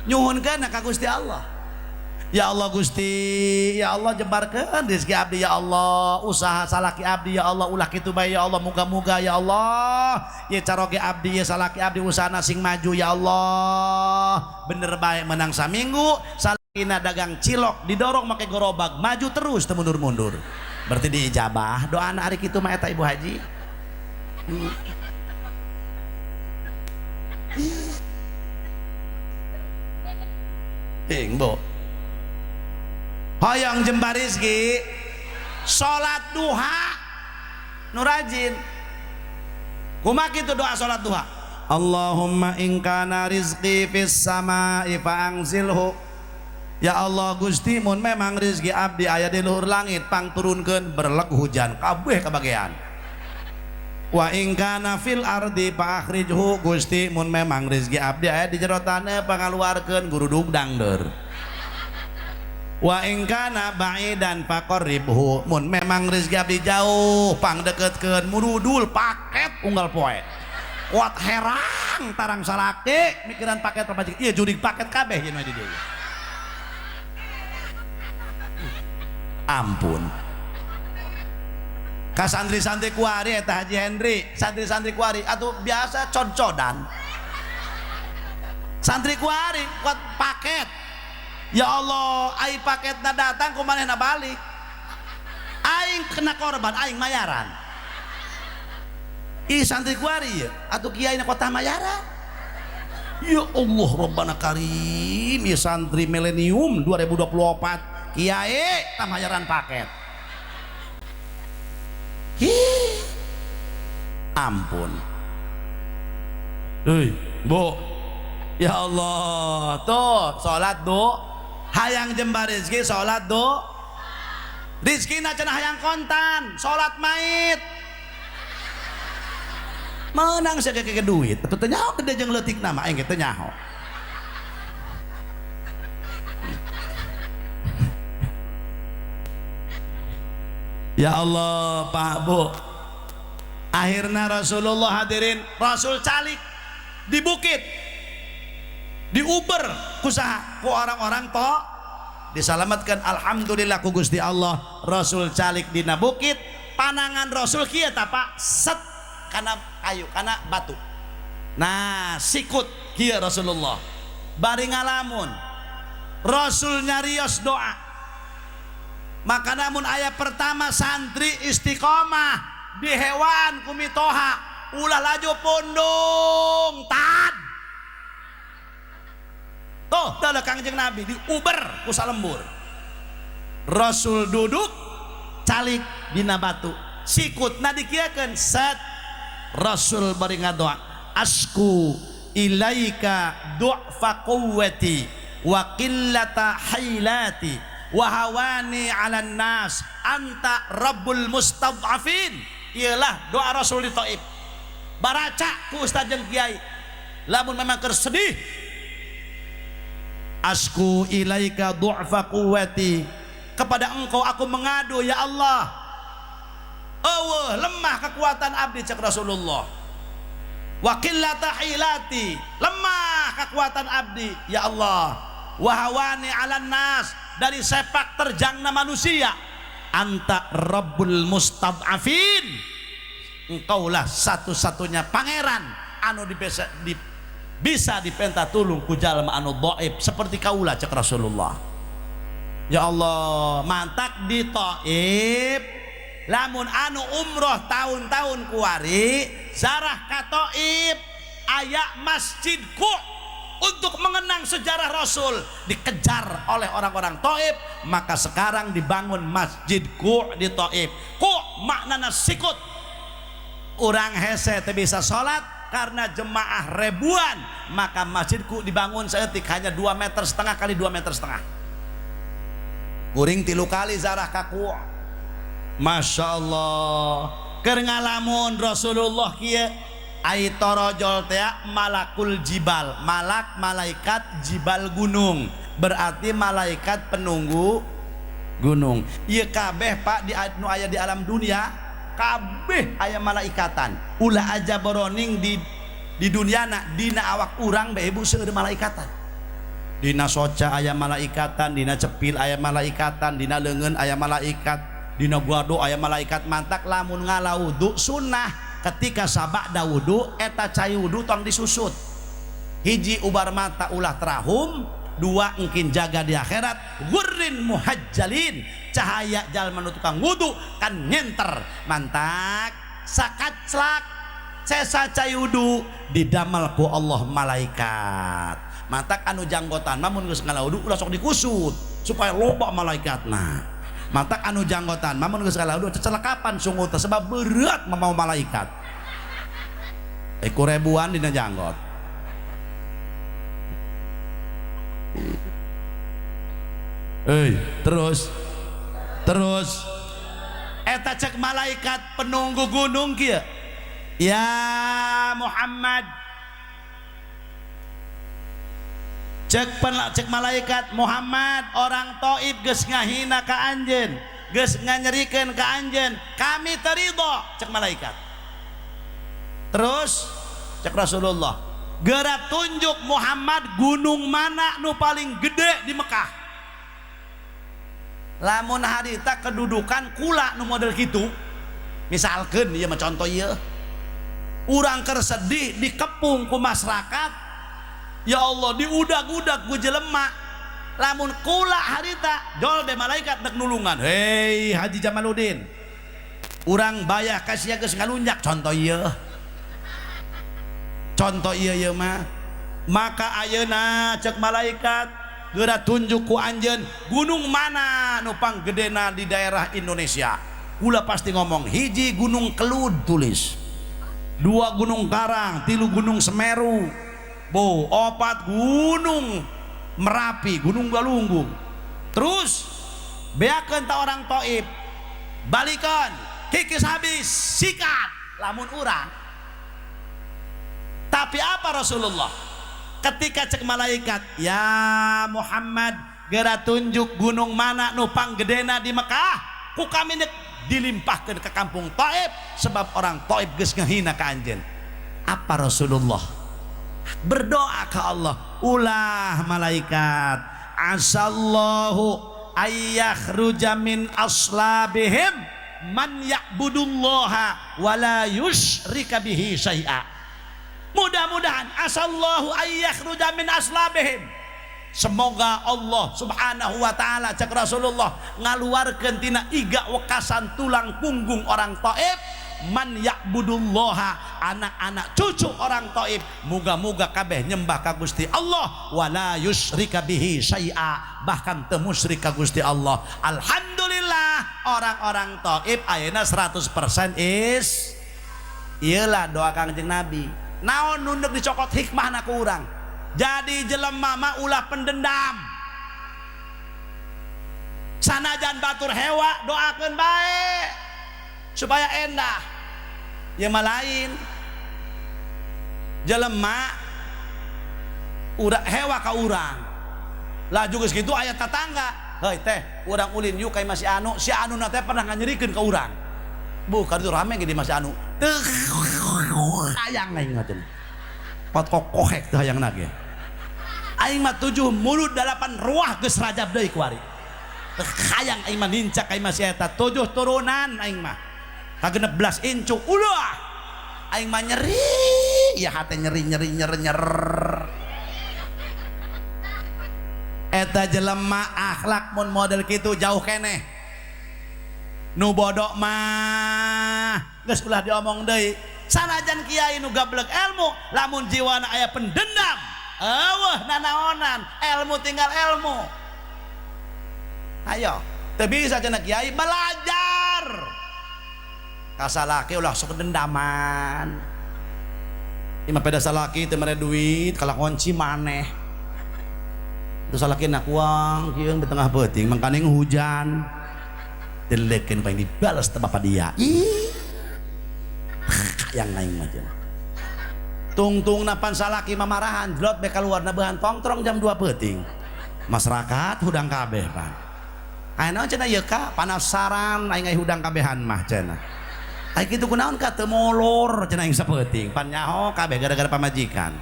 nyuhunkeun ka Gusti Allah. Ya Allah Gusti, ya Allah jebarkeun rezeki abdi ya Allah, usaha salaki abdi ya Allah ulah kitu bae ya Allah, muga-muga ya Allah ye caroge abdi ye salaki abdi usahana sing maju ya Allah. Bener bae menang saminggu salakina dagang cilok didorong make gerobak maju terus teu mundur-mundur. Berarti diijabah doana ari kitu mah eta Ibu Haji. Bo hoyong jembar rizki salat duha nu rajin kumaha kitu doa salat duha Allahumma in kana rizqi fis samai fa anzilhu. Ya Allah Gusti mun memang rizki abdi aya di luhur langit pang turunkeun berleg hujan kabeh kabagean. Wa in kana fil ardi fa akhrijhu. Gusti mun memang rizki abdi aya di jero taneuh pangaluarkeun gurudug dangdeur. Wa in kana ba'idan faqarribhu. Mun memang rezeki abdi jauh pang deketkeun murudul paket unggal poe. Kuat herang tarang salaki mikiran paket pabajik. Ieu jurig paket kabeh yen di dieu. Ampun. Ka santri-santri kuari eta Haji Henry, santri-santri kuari atuh biasa cod-codan. Santri kuari kuat paket. Ya Allah, aing paketna datang kumanehna balik. Aing kena korban, aing mayaran. Ih santri kuari ya, atuh kiaina kota mayaran. Ya Allah, Rabbana Karim, ya santri milenium 2024, kiai tamayaran paket. Hi, ampun. Hei, Bu, ya Allah, tuh sholat do. Hayang jembar rizki sholat do rizki na cenah hayang kontan sholat mait menang saya ke duit tapi tenyaho gede jeung leutik nama aing teu nyaho. Ya Allah Pak Bu, akhirnya Rasulullah hadirin Rasul calik di bukit di Uber kusaha ku orang-orang diselamatkan alhamdulillah ku Gusti Allah. Rasul calik dina bukit, panangan Rasul kieu tah Pak set kana kayu kana batu. Nah sikut kieu Rasulullah bari ngalamun Rasul nyarios doa. Maka namun ayat pertama santri istiqomah di hewan kumitoha ulah laju pundung tad tuh dalam Kangjeng Nabi di uber ku salembur. Rasul duduk calik dina batu sikut nadikiakeun set Rasul bari ngadoa asku ilaika du'fa quwwati wa qillata hailati wa hawani 'alan nas anta rabbul mustad'afin. Ialah doa Rasul di Taif baraca ku ustaz jeung kiai lamun memang keur sedih. Asku ilaika du'fa quwwati, kepada engkau aku mengadu ya Allah. Lemah kekuatan abdi cek Rasulullah. Wa qillata hilati, lemah kekuatan abdi ya Allah. Wa hawani 'alan nas, dari sepak terjangna manusia. Anta rabbul mustad'afin, engkaulah satu-satunya pangeran anu bisa dipenta tulung ku jalma anu dhaif seperti kaulah cek Rasulullah. Ya Allah, mantak di Taif lamun anu umroh tahun-tahun kuari zarah ka Taif aya masjidku untuk mengenang sejarah Rasul dikejar oleh orang-orang Taif, maka sekarang dibangun masjidku di Taif. Ku maknana sikut, urang hese teu bisa salat karena jemaah ribuan, maka masjidku dibangun seetik hanya 2,5 meter kali 2,5 meter. Kuring 3 kali zarah kaku. Masya Allah, keur ngalamun Rasulullah kieu ai torojol teh malakul jibal, malaikat jibal gunung, berarti malaikat penunggu gunung. Ieu kabeh Pak di anu aya di alam dunia kabeh aya malaikatan. Ulah aja boroning di duniana dina awak urang bae ibu seueur malaikatan. Dina soca aya malaikatan, dina cepil aya malaikatan, dina leungeun aya malaikat, dina guado aya malaikat. Mantak lamun ngalawudu sunnah ketika sabada wudu eta cai wudu tong disusut. Hiji ubar mata ulah terahum, 2 engkin jaga di akhirat gurrin muhajjalin, cahaya jalma nu tukang wudu kan nyenter. Mantak sakaclak sesa cai wudu didamel ku Allah malaikat. Mantak anu janggotan mamun geus ngalawudu ulah sok dikusut supaya loba malaikatna. Mantak anu janggotan mamun geus ngalawudu cecelekapan sungguh sebab berat mau malaikat. Ribuan dina janggot. Terus eta cek malaikat penunggu gunung kieu. Ya Muhammad, cek malaikat Muhammad, orang Taif geus ngahina ka anjeun, geus nganyerikeun ka anjeun, kami terido cek malaikat. Terus cek Rasulullah, geura tunjuk Muhammad gunung mana nu paling gede di Mekah. Lamun harita kedudukan kula nu model kitu, misalkeun ieu mah contoh ieu, urang keur sedih dikepung ku masyarakat, ya Allah diudag-udag ku jelema. Lamun kula harita jol be malaikat dek nulungan. Hei Haji Jamaluddin, urang bayah kasih geus ngalunjak, contoh ieu. Contoh ieu mah. Maka ayeuna cek malaikat geura tunjuk ku anjeun gunung mana nu panggedena di daerah Indonesia. Kula pasti ngomong hiji gunung Kelud tulis, 2 gunung Karang, 3 gunung Semeru, 4 gunung Merapi, gunung Galunggung. Terus beakeun ta orang Taif balikeun kikis habis sikat lamun urang. Tapi apa Rasulullah ketika cek malaikat, ya Muhammad geura tunjuk gunung mana nu panggedena di Mekah, ku kami dilimpahkeun ke kampung Taif sebab orang Taif geus ngahina ka anjeun. Apa Rasulullah berdoa ke Allah, ulah malaikat asallahu ayyakhruja min aslabihim man ya'budullaha wala yusyrika bihi syai'a. Mudah-mudahan asallahu ayyakhruja min aslabihim, semoga Allah subhanahu wa ta'ala cek Rasulullah ngaluarkeun tina iga wekasan tulang punggung orang Taif man ya'budullaha, anak-anak cucu orang Taif, muga-muga kabeh nyembah ka Gusti Allah wala yusyrika bihi syai'a, bahkan teu musyrik ka Gusti Allah. Alhamdulillah orang-orang Taif ayeuna 100% is iyalah doa Kangjeng Nabi. Naon nu neuk dicokot hikmahna ku urang, jadi jelema mah ulah pendendam, sanajan batur hewa doakeun bae supaya endah. Ya mah lain jelema udah hewa ka urang lah juga segitu aya tetangga, heuy teh urang ulin yuk kai masih anu, si anu na teh pernah nganyerikeun ka urang, bu kadu rame gede masih anu teu hayang aing ngaten pot kokohek teh hayang nage aing mah 7 mulut 8 ruah geus rajab deui ku ari teu hayang aing mah nincak aing masih eta 7 turunan aing mah kagenep 11 incu ulah aing mah nyeri ya hate nyeri eta jelema akhlak mun model kitu jauh keneh. Nu bodoh mah geus ulah diomong deui, sanajan kiai nu gablek ilmu lamun jiwana aya pendendam eueuh nanaonan ilmu tinggal ilmu. Ayo teu bisa cenah kiai belajar kasalaki ulah sok dendaman imah peda salaki teu mere duit kalah kunci maneh terus salaki nak uang kieu di tengah peuting mangkane hujan delekeun paling dibales teh bapak dia ih yang aing mah cenah tungtung napan salaki mamarahan jlot be kaluarna beuhan tongtrong jam 2 peuting masyarakat hudang kabeh pan ayeuna cenah ieu ka panasaran aing hudang kabehan mah cenah ai kitu kunaon ka teu molor cenah aing sapeuting pan nyaho kabeh gara-gara pamajikan.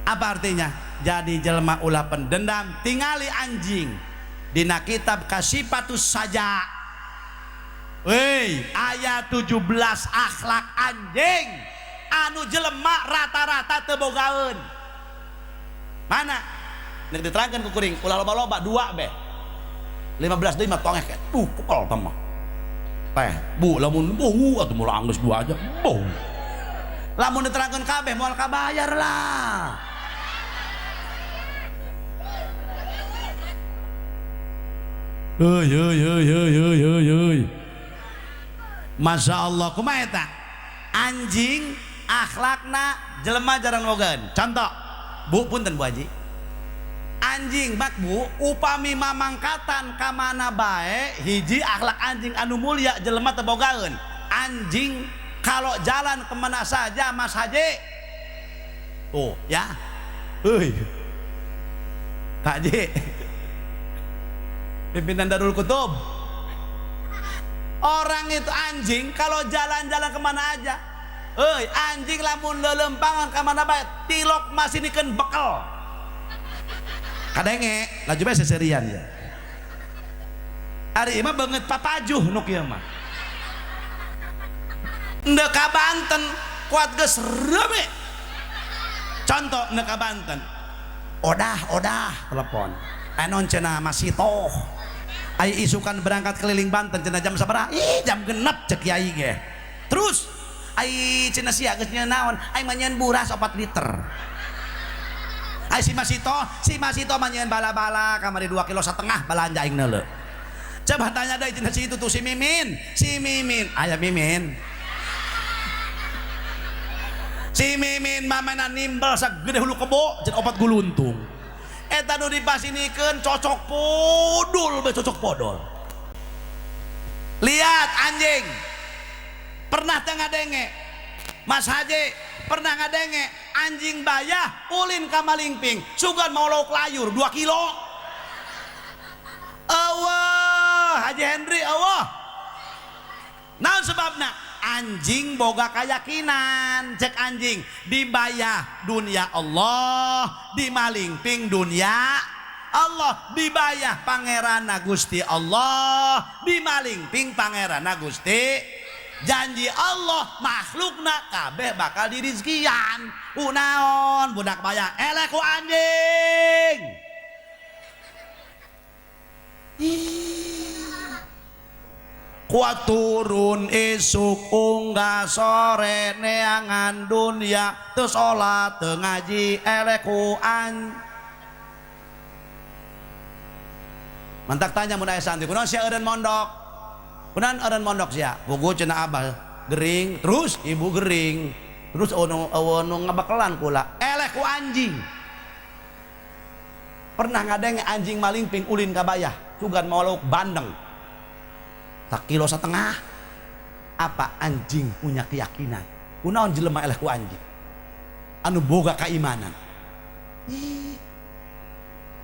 Apa artinya? Jadi jelema ulah pendendam, tingali anjing dina kitab Kasifatus Saja. Weh, ayat 17 akhlak anjing anu jelema rata-rata teu bogaeun. Mana? Nek diterangkeun ku kuring, ulah loba-loba 2 be. 15 deui mah tongeh pukul teh mah. Teh, bu lamun bu atuh mula anggeus 2 aja. Bu. Lamun diterangkeun kabeh moal kabayar lah. Heuy. Masya Allah kumaha eta anjing akhlakna jelema jarang bogaeun. Contoh bu punten bu haji anjing bak bu upami mamangkatan ka mana bae hiji akhlak anjing anu mulia jelema teu bogaeun. Anjing kalau jalan kemana saja Mas Haji tuh ya heuy Kak Haji pimpinan Darul Kutub, orang itu anjing kalau jalan-jalan kemana aja anjing lamun lelempangan kemana baik tilok masih nikeun bekal kadenge laju bae seserian ya ari mah banget papajuh nu kieu mah ndeu ka Banten kuat geus reme. Contoh ndeu ka Banten odah telepon anon cenah masih toh ai isukan berangkat keliling Banten cenah jam sabaraha jam 6 cek kiai ge terus ai cenah sia geus nyeun naon ai manyeun buras 4 liter ai si masito manyeun bala-bala kamari 2,5 kilo balanja aing neuleuh coba tanya deui cenah si itu tuh si Mimin aya Mimin si Mimin mamana nimbal sagede hulu kebo jeung 4 guluntung eta nu dipasinikeun cocok podol. Lihat anjing pernah teu ngadenge Mas Haji pernah ngadenge anjing bayah ulin ka Malingping sugan mau lauk layur 2 kilo. Allah Haji Henry Allah naon sebabna anjing boga keyakinan cek anjing dibayah dunia Allah di Malingping dunia Allah dibayah pangerana Gusti Allah dimaling ping pangerana Gusti janji Allah makhlukna kabeh bakal dirizkian unaon budak bayah elek ku anjing kuat turun isuk unggah sore neangan dunia terus sholat ngaji elek ku anjing mantak tanya mun aya santri kunaon sia eureun mondok kunaon eureun mondok sia puguh cenah abah gering terus ibu gering terus nu ngabakelan kula eleh ku anjing pernah ngadeng anjing maling ping ulin ka bayah cugan mauluk bandeng tak kilo setengah apa anjing punya keyakinan kunaon jelema eleh ku anjing anu boga keimanan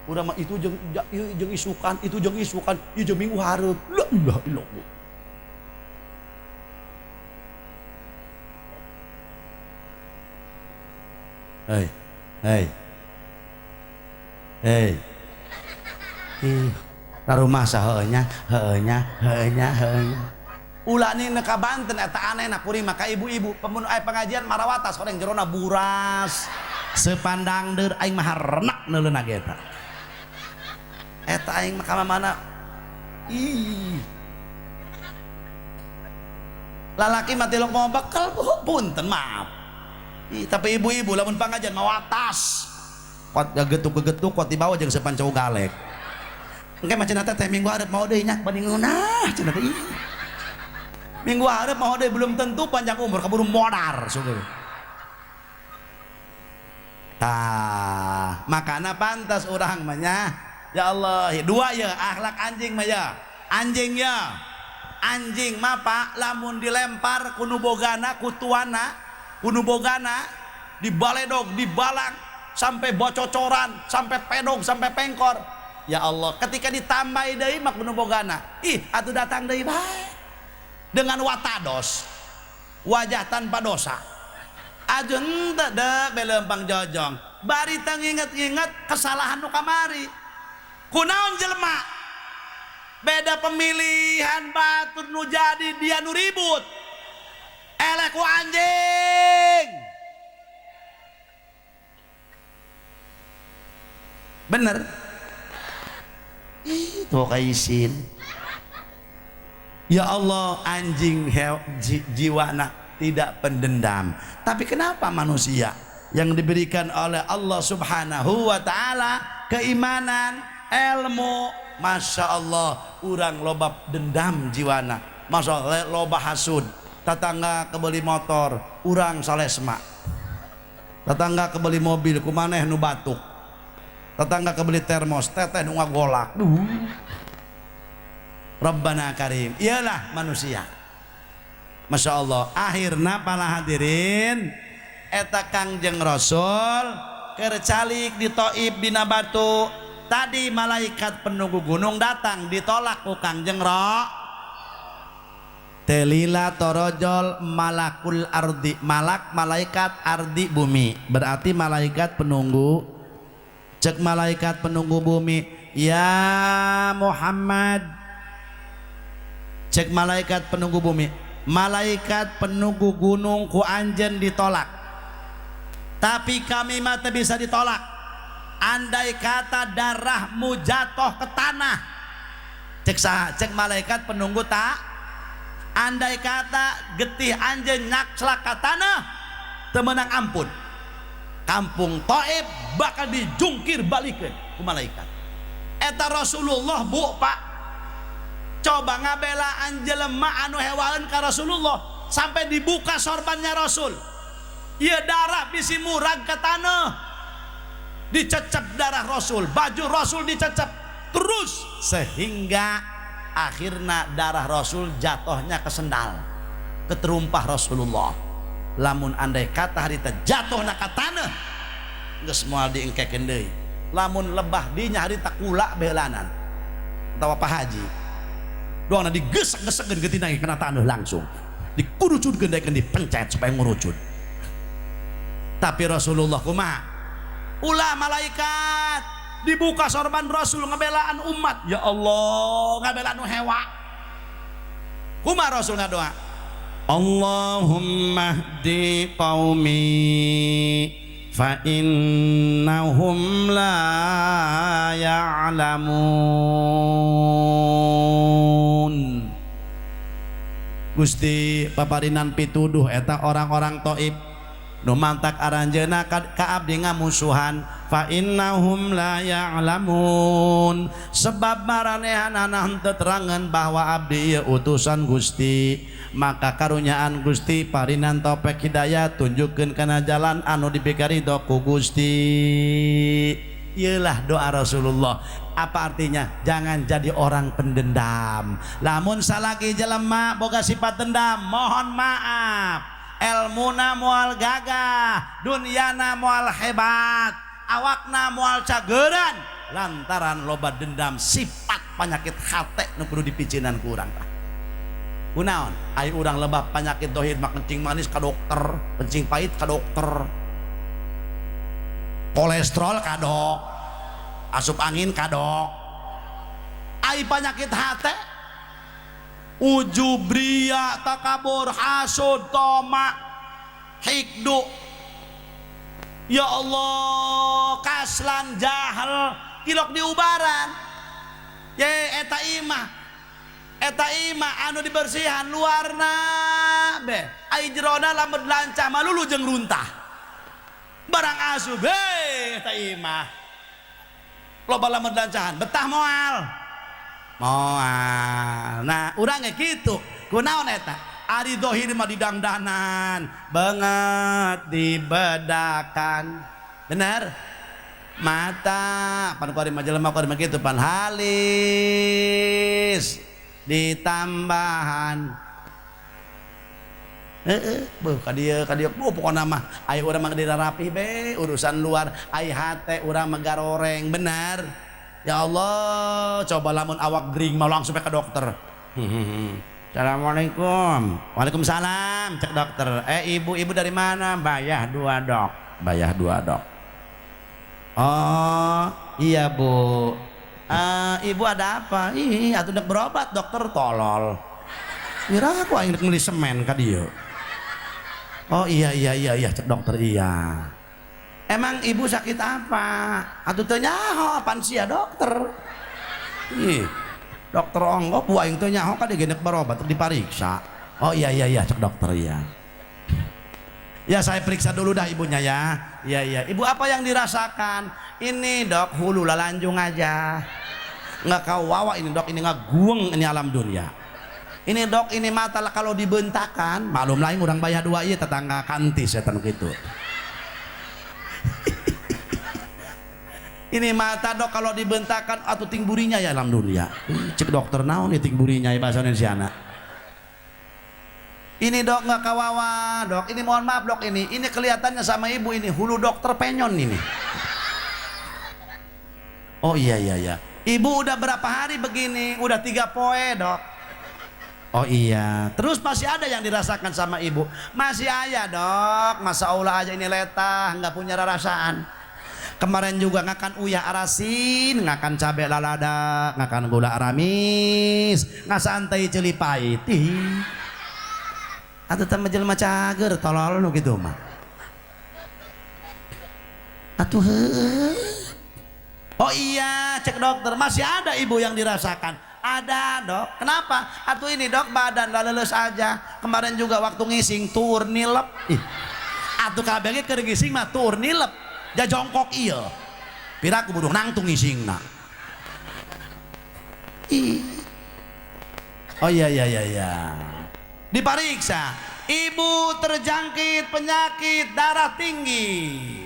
udah mah itu jeung isukan itu jeung isukan ieu jeung minggu hareup la ilaha illallah hei rumah saheunya heunya ulah nih ka Banten eta anehna kuring maka ibu-ibu pemun aya pengajian marawatas orang jerona buras sepandang deur aing mah harenak neuleuna ge eta eta aing mah mana lalaki mati lok mau bakal punten maaf tapi ibu-ibu lamun pangajian mawatas kot gegetuk kot dibawa jeung sepancau galek engke mah cenah teh minggu hareup mau deui nya bandingeunah cenah teh minggu hareup mau deui belum tentu panjang umur kaburu modar sugar tah makana pantas urang mah nya ya Allah dua ya akhlak anjing mah ya anjing ya anjing mah Pak lamun dilempar kunu bogana kutuana kunu bogana dibaledog dibalang sampai bococoran sampai pedog sampai pengkor ya Allah ketika ditambahi deui mah kunu bogana atuh datang deui bae dengan watados wajah tanpa dosa aja henteu deh belempang jojong bari teu nginget-nginget kesalahan nu kamari kunaon jelema beda pemilihan batur nu jadi dia nu ribut elek ku anjing bener itu kaisin ya Allah anjing jiwana tidak pendendam tapi kenapa manusia yang diberikan oleh Allah subhanahu wa ta'ala keimanan ilmu masya Allah urang loba dendam jiwana masya Allah loba hasud tetangga kebeli motor urang salesma tetangga kebeli mobil kumaneh nu batuk tetangga kebeli termos teteh nu ngagolak Rabbana karim iyalah manusia masya Allah akhirna para hadirin eta Kangjeng Rasul kercalik di Thaif dina batu tadi malaikat penunggu gunung datang ditolak ku Kangjeng telila torojol malakul ardi malaikat ardi bumi berarti malaikat penunggu cek malaikat penunggu bumi ya Muhammad cek malaikat penunggu bumi malaikat penunggu gunung ku anjen ditolak tapi kami mah teu bisa ditolak andai kata darahmu jatuh ke tanah cek saha cek malaikat penunggu tak andai kata getih anjeun nyakslak ka tanah teu meunang ampun kampung Thaif bakal dijungkir balikeun ku malaikat eta Rasulullah bu Pak coba ngabelaan jelema anu hewaeun ka Rasulullah sampai dibuka sorbannya Rasul ieu darah bisi murag ke tanah dicecep darah Rasul baju Rasul dicecep terus sehingga akhirnya darah Rasul jatuhnya ke sendal keterumpah Rasulullah lamun andai kata hari jatuhna ka tanah geus moal diengkekeun deui lamun lebah dinya hari kula beulanan atawa Pak Haji doangna digesek-gesekkeun geutina kena tanah langsung dikurucutkeun deui dipencet supaya ngurucut tapi Rasulullah kumaha ulah malaikat dibuka sorban Rasul ngebelaan umat. Ya Allah, ngebelaan hewa. Kumaha Rasul ngadoa? Allahumma hdi qaumi fa innahum la ya'lamun. Gusti paparinan pituduh eta orang-orang Thaif nu mantak aranjeuna ka abdi ngamusuhan fa innahum la ya'lamun, sebab maranehanana henteu terangan bahwa abdi ieu utusan Gusti, maka karunyaan Gusti parinan topek hidayah tunjukkeun kana jalan anu dipikaridho ku Gusti. Iyalah doa Rasulullah. Apa artinya? Jangan jadi orang pendendam. Lamun salaki jelema boga sifat dendam, mohon maaf. Elmuna moal gagah, dunyana moal hebat, awakna moal cageran, lantaran loba dendam, sifat penyakit hate nu kudu dipicinan ku urang tah. Kunaon? Ai urang lebah penyakit dohir mak kencing manis ka dokter, kencing pahit ka dokter, kolesterol kadok, asup angin kadok. Ai penyakit hate, ujub, ria, takabur, hasud, toma, hikdu, ya Allah, kaslan, jahal, kilok diubaran. Ye eta imah anu dibersihan luarna be, ai jerona lamun lancah malulu jeung runtah. Barang asup eta imah. Loba lamun lancahan betah moal. Nah urang ge kitu. Kunaon eta? Ari dohir mah didangdanan, banget dibedakan. Bener? Mata pan kuari majelema kuari mah kitu pan halis ditambahan. Kadieu pokona mah aya urang mah dirarapi be, urusan luar ai hate urang mah garoreng. Bener? Ya Allah, coba lamun awak gering mau langsung ke dokter. Assalamualaikum. Waalaikumsalam, cek dokter. Ibu dari mana? Bayah 2 dok. Bayah 2 dok. Oh iya bu. Ibu ada apa? Ih atuh dek berobat dokter tolol. Kira aku aing dek meuli semen ka dieu. Oh iya cek dokter iya. Emang ibu sakit apa? Atuh teu nyaho apaan sih ya dokter? Ih, dokter onggo bu aing teu nyaho ka digendek berobat dipariksa. Oh iya cek dokter iya. Ya saya periksa dulu dah ibunya ya. Iya. Ibu apa yang dirasakan? Ini dok hulu lalanjung aja. Nggak kau wawa ini dok, ini nggak gueng ini alam dunia. Ini dok ini mata lah kalau dibentakan, maklum lain orang bayar 2 iya tetangga kantis ya gitu. Ini mata dok kalau dibentakan atau tingburinya ya alam dunia. Cek dokter naon nih tingburinya ya bahasa Indonesia. Ini dok nggak kawawa dok, ini mohon maaf dok ini kelihatannya sama ibu ini hulu dokter penyon ini. Oh iya. Ibu udah berapa hari begini? Udah 3 poe dok. Oh iya. Terus masih ada yang dirasakan sama ibu? Masih ada dok. Masa Allah aja ini letah, nggak punya rasaan. Kemarin juga ngakan uyah arasin, ngakan cabai lalada, ngakan gula aramis, ngasantai celi pahit. Atau tambah jelema cager tolol nu gitu mah. Atuh oh iya cek dokter masih ada ibu yang dirasakan. Ada dok. Kenapa? Atuh ini dok badan laleles aja. Kemarin juga waktu ngising tur nilep. Atuh kabeh keur ngising mah tur nilep. Ja jongkok ieu. Piraku buduh nangtung ngisingna. Oh iya. Dipariksa. Ibu terjangkit penyakit darah tinggi.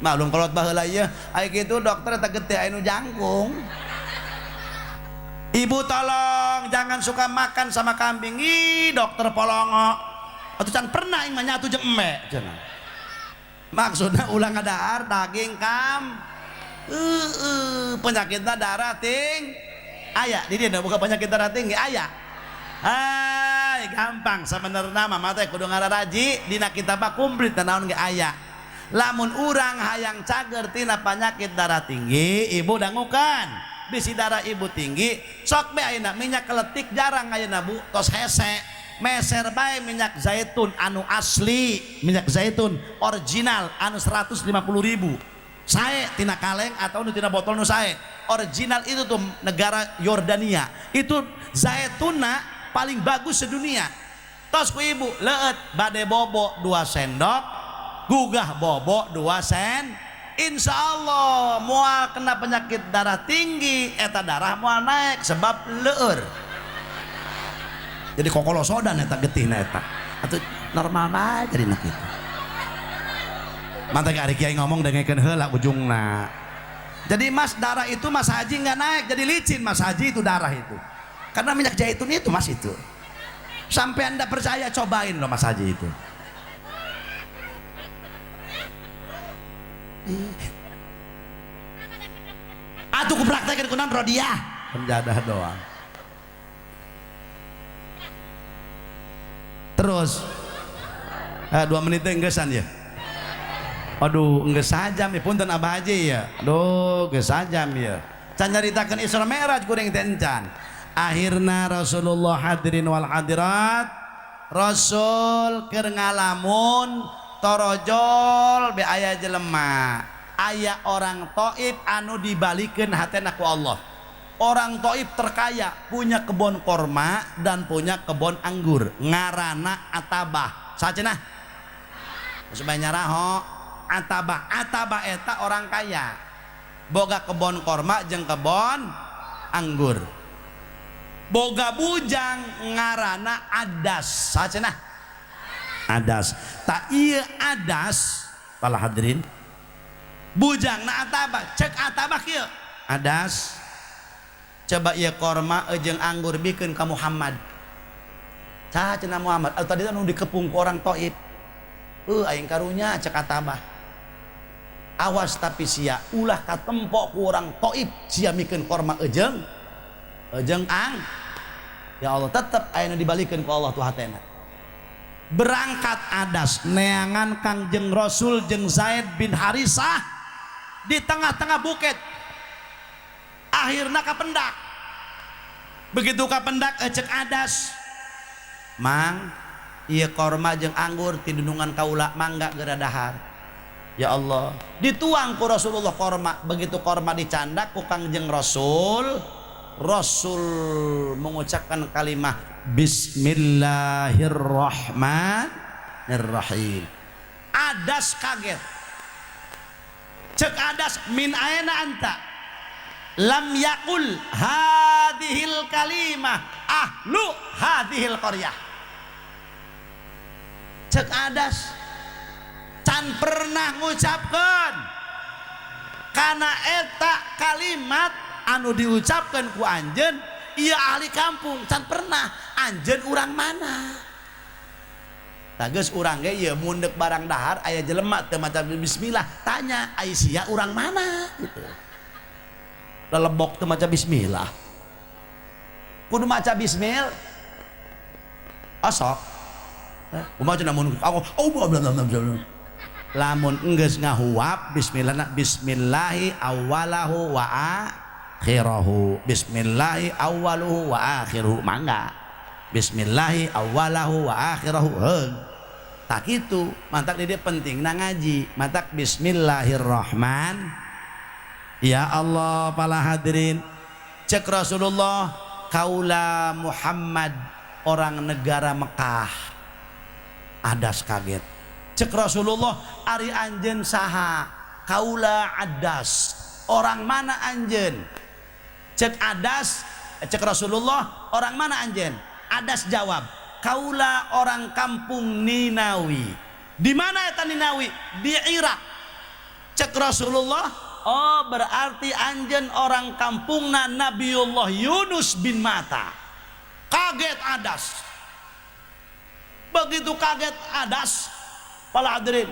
Maklum kolot baheula ieu, aya kitu dokter eta getih anu jangkung. Ibu tolong jangan suka makan sama kambing. Ih dokter polongo. Atuh can pernah ing mah nyatu jeung embe cenah. Maksudna ulang ngadaar daging kam. Penyakitna darah tinggi. Aya di dieu bukan penyakit darah tinggi aya. Hai gampang sabenerna mah teh kudu ngararaji dina kitab komplit naon ge aya. lamun urang hayang cager tina penyakit darah tinggi ibu dangukan bisi darah ibu tinggi sok be ayeuna minyak keletik jarang ayeuna Bu tos hese meser bae minyak zaitun anu asli minyak zaitun original anu 150.000 sae tina kaleng atau nu tina botol nu sae original itu tuh negara Yordania itu zaitunna paling bagus sedunia tos ku ibu leut bade bobo 2 sendok gugah bobo 2 sen insya Allah mual kena penyakit darah tinggi eta darah mual naik sebab leur jadi kokolosodan eta getih eta atau normal mah jadi nak itu mantek ari kiai ngomong dengekeun heula ujungna jadi mas darah itu mas haji nggak naik jadi licin mas haji itu darah itu karena minyak zaitun itu mas itu sampai anda percaya cobain loh mas haji itu atuh ku praktekeun kunaon rodiah penjadah doang terus 2 menit enggesan ya aduh enggeus sajam ya punten Abah Haji ya aduh geus sajam ya can nyaritakeun Isra Mi'raj kuring teh encan akhirna Rasulullah hadirin wal hadirat Rasul keur ngalamun torojol be aya jelema aya orang Taif anu dibalikeun hatena ku Allah orang Taif terkaya punya kebun korma dan punya kebun anggur ngaranna Atabah sacenah supaya nyaraho Atabah eta orang kaya boga kebun korma jeung kebun anggur boga bujang ngaranna Adas sacenah Adas tak iya Adas para hadirin bujang na Atabah cek Atabah kieu Adas coba ieu korma jeung anggur bikeun ka Muhammad sacenah Muhammad tadi anu dikepung ku orang Taif aing karunya cek Atabah awas tapi sia ulah katempo ku orang Taif sia mikeun korma jeung ang ya Allah tetep aya nu dibalikeun ku Allah tuh hatena berangkat Adas neangan Kangjeng Rasul jeung Zaid bin Harisah di tengah-tengah bukit akhirna kapendak begitu kapendak cek Adas mang ieu korma jeung anggur ti dunungan kaula mangga geura dahar ya Allah dituang ku Rasulullah korma begitu korma dicandak ku Kangjeng Rasul mengucapkan kalimat Bismillahirrahmanirrahim Adas kaget cek Adas min aina anta lam yakul hadhil kalimah ahlu hadhil qaryah cek Adas can pernah ngucapkeun kana eta kalimat anu diucapkan ku anjeun ieu ahli kampung can pernah anjeun urang mana tageus urang ge ieu mundek barang dahar aya jelema teu maca bismillah tanya ai sia urang mana gitu lelebok teu maca bismillah kudu maca bismil asok kumaha cenah mun lamun enggeus ngahuap bismillahi awwalahu wa akhirahu bismillahi awwaluhu wa akhiruhu mangga bismillahi awwalahu wa akhirahu tak kitu mantak di dia pentingna ngaji mantak bismillahirrahman ya Allah para hadirin cek Rasulullah kaula Muhammad orang negara Mekah Adas kaget cek Rasulullah ari anjeun saha kaula Adas orang mana anjeun cek Adas cek Rasulullah orang mana anjeun Adas jawab kaula orang kampung Ninawi di mana eta Ninawi di Irak cek Rasulullah oh berarti anjeun orang kampungna Nabiullah Yunus bin Matta kaget Adas begitu kaget Adas para hadirin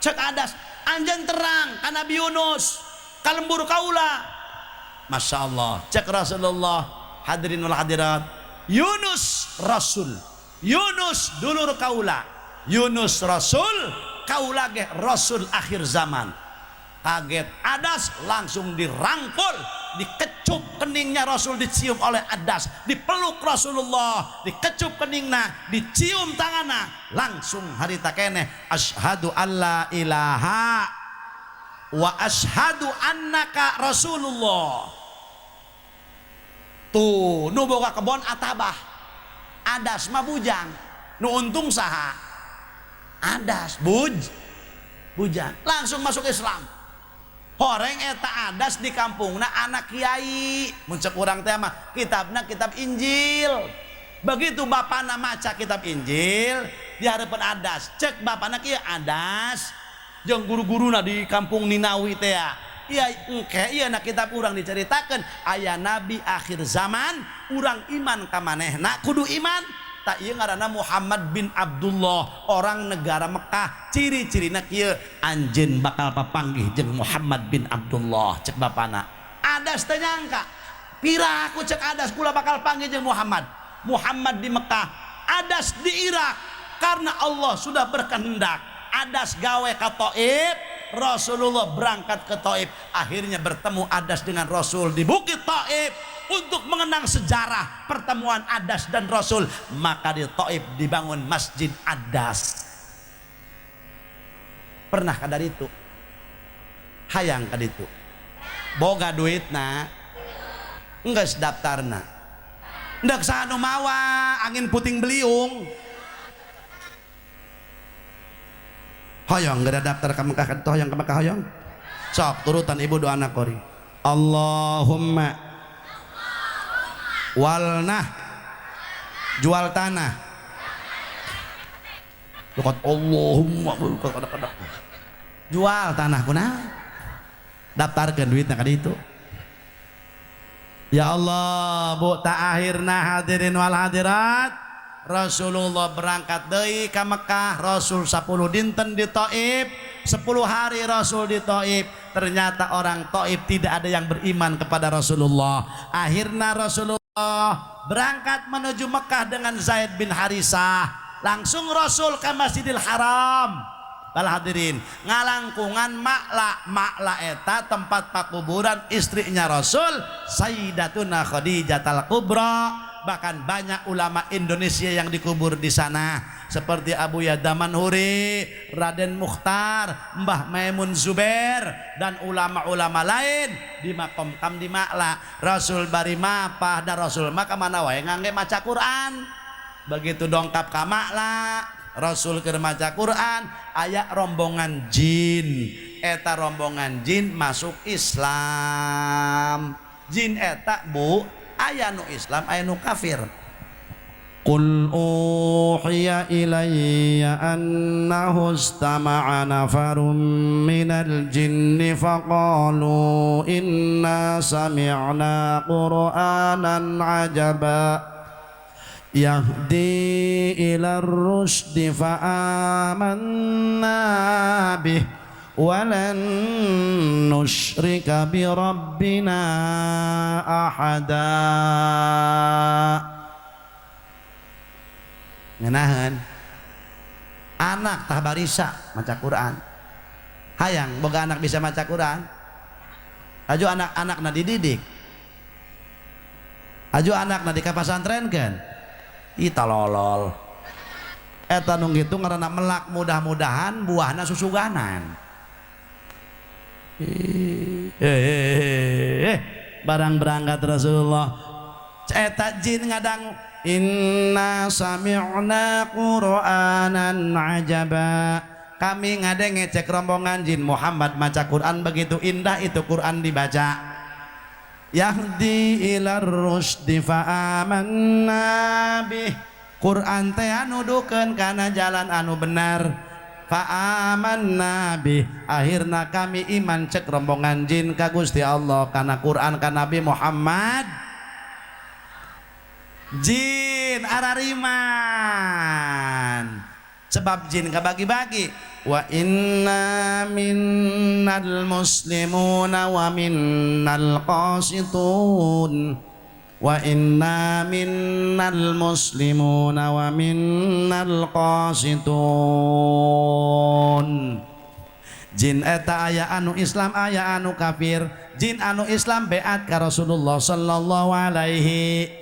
cek Adas anjeun terang ka Nabi Yunus kalembur kaula Masya Allah cek Rasulullah hadirin wal hadirat Yunus Rasul Yunus dulur kaula Yunus Rasul kaula ge rasul akhir zaman. Kaget adas langsung dirangkul, dikecup keningnya Rasul, dicium oleh adas, dipeluk Rasulullah, dikecup keningna, dicium tanganna, langsung harita keneh asyhadu alla ilaha wa asyhadu annaka Rasulullah. Tuh nu boga kebon atabah, adas mah bujang, nu untung saha adas bujang langsung masuk Islam. Horeng eta adas di kampungna anak kiai, mun cek urang teh mah kitabna kitab Injil. Begitu bapana maca kitab Injil di hareupeun adas, cek bapana kieu adas jeung guru-guruna di kampung Ninawi teh ya. Iya engke ieu na kitab urang diceritakeun aya nabi akhir zaman, urang iman ka manehna kudu iman. Tak ieu ngaranna Muhammad bin Abdullah, orang negara Mekah. Ciri-cirina kieu anjeun bakal papanggih jeung Muhammad bin Abdullah, cek bapana. Adas teh nyangka pira aku cek adas kula bakal panggih jeung Muhammad. Muhammad di Mekah, adas di Irak. Karena Allah sudah berkehendak, adas gawe ka Thaif, Rasulullah berangkat ke Thaif. Akhirnya bertemu adas dengan Rasul di Bukit Thaif. Untuk mengenang sejarah pertemuan adas dan Rasul, maka di Thaif dibangun Masjid Adas. Pernah kadar itu hayang kad itu boga duitna enggeus daftarna, ndak sanu mawa angin puting beliung. Hoyong gak ada daftar ka Mekah kaditu, hoyong ka Mekah hoyong. Sok turutan ibu doa anak kori. Allahumma walnah jual tanah. Lukat Allahumma jual tanah kuna daftarkan duitnya ka ditu. Ya Allah, bu ta akhirna hadirin wal hadirat, Rasulullah berangkat deui ka Mekah. Rasul 10 dinten di Thaif, 10 hari Rasul di Thaif. Ternyata orang Thaif tidak ada yang beriman kepada Rasulullah. Akhirnya Rasulullah berangkat menuju Mekah dengan Zaid bin Harisah. Langsung Rasul ke Masjidil Haram. Bal hadirin, ngalangkungan makla eta tempat pakuburan istrinya Rasul, Sayyidatuna Khadijatul Kubra. Bahkan banyak ulama Indonesia yang dikubur di sana, seperti Abu Yada Manhuri, Raden Mukhtar, Mbah Maimun Zubair, dan ulama-ulama lain dimakamkan di makla. Rasul bari mapah dan Rasul maka mana wae ngangge maca Quran. Begitu dongkap ka makla, Rasul keur maca Quran, aya rombongan jin. Eta rombongan jin masuk Islam. Jin eta bu aya nu Islam, aya nu kafir. Qul uhiya ilayya annahu istama'a nafarun minal jinni faqalu inna sami'na qur'anan ajaba yahdi ila rusdi fa'amanna bih walan nusyrika bi rabbina ahada. Ngenahan anak tah barisa maca Quran, hayang boga anak bisa maca Quran, aju anak-anakna dididik, aju anakna di kapasantrenkeun. Ita lolol eta nu kitu ngaranna melak, mudah-mudahan buahna susuganan. Barang berangkat Rasulullah, eta jin ngadang inna sami'na qur'anan ajaba, kami ngadenge cek rombongan jin Muhammad maca Quran begitu indah itu Quran dibaca. Yahdi ilar rusdi fa'amanna bih, Quran teh nudukeun kana jalan anu benar. Fa'amanna bih, akhirna kami iman cek rombongan jin ka Gusti Allah kana Quran ka Nabi Muhammad. Jin arariman sebab jin kabagi-bagi. Wa inna minnal muslimuna wa minnal qasitun. wa inna minnal muslimuna wa minnal qasitun. Jin eta aya anu Islam aya anu kafir. Jin anu Islam beat ka Rasulullah sallallahu alaihi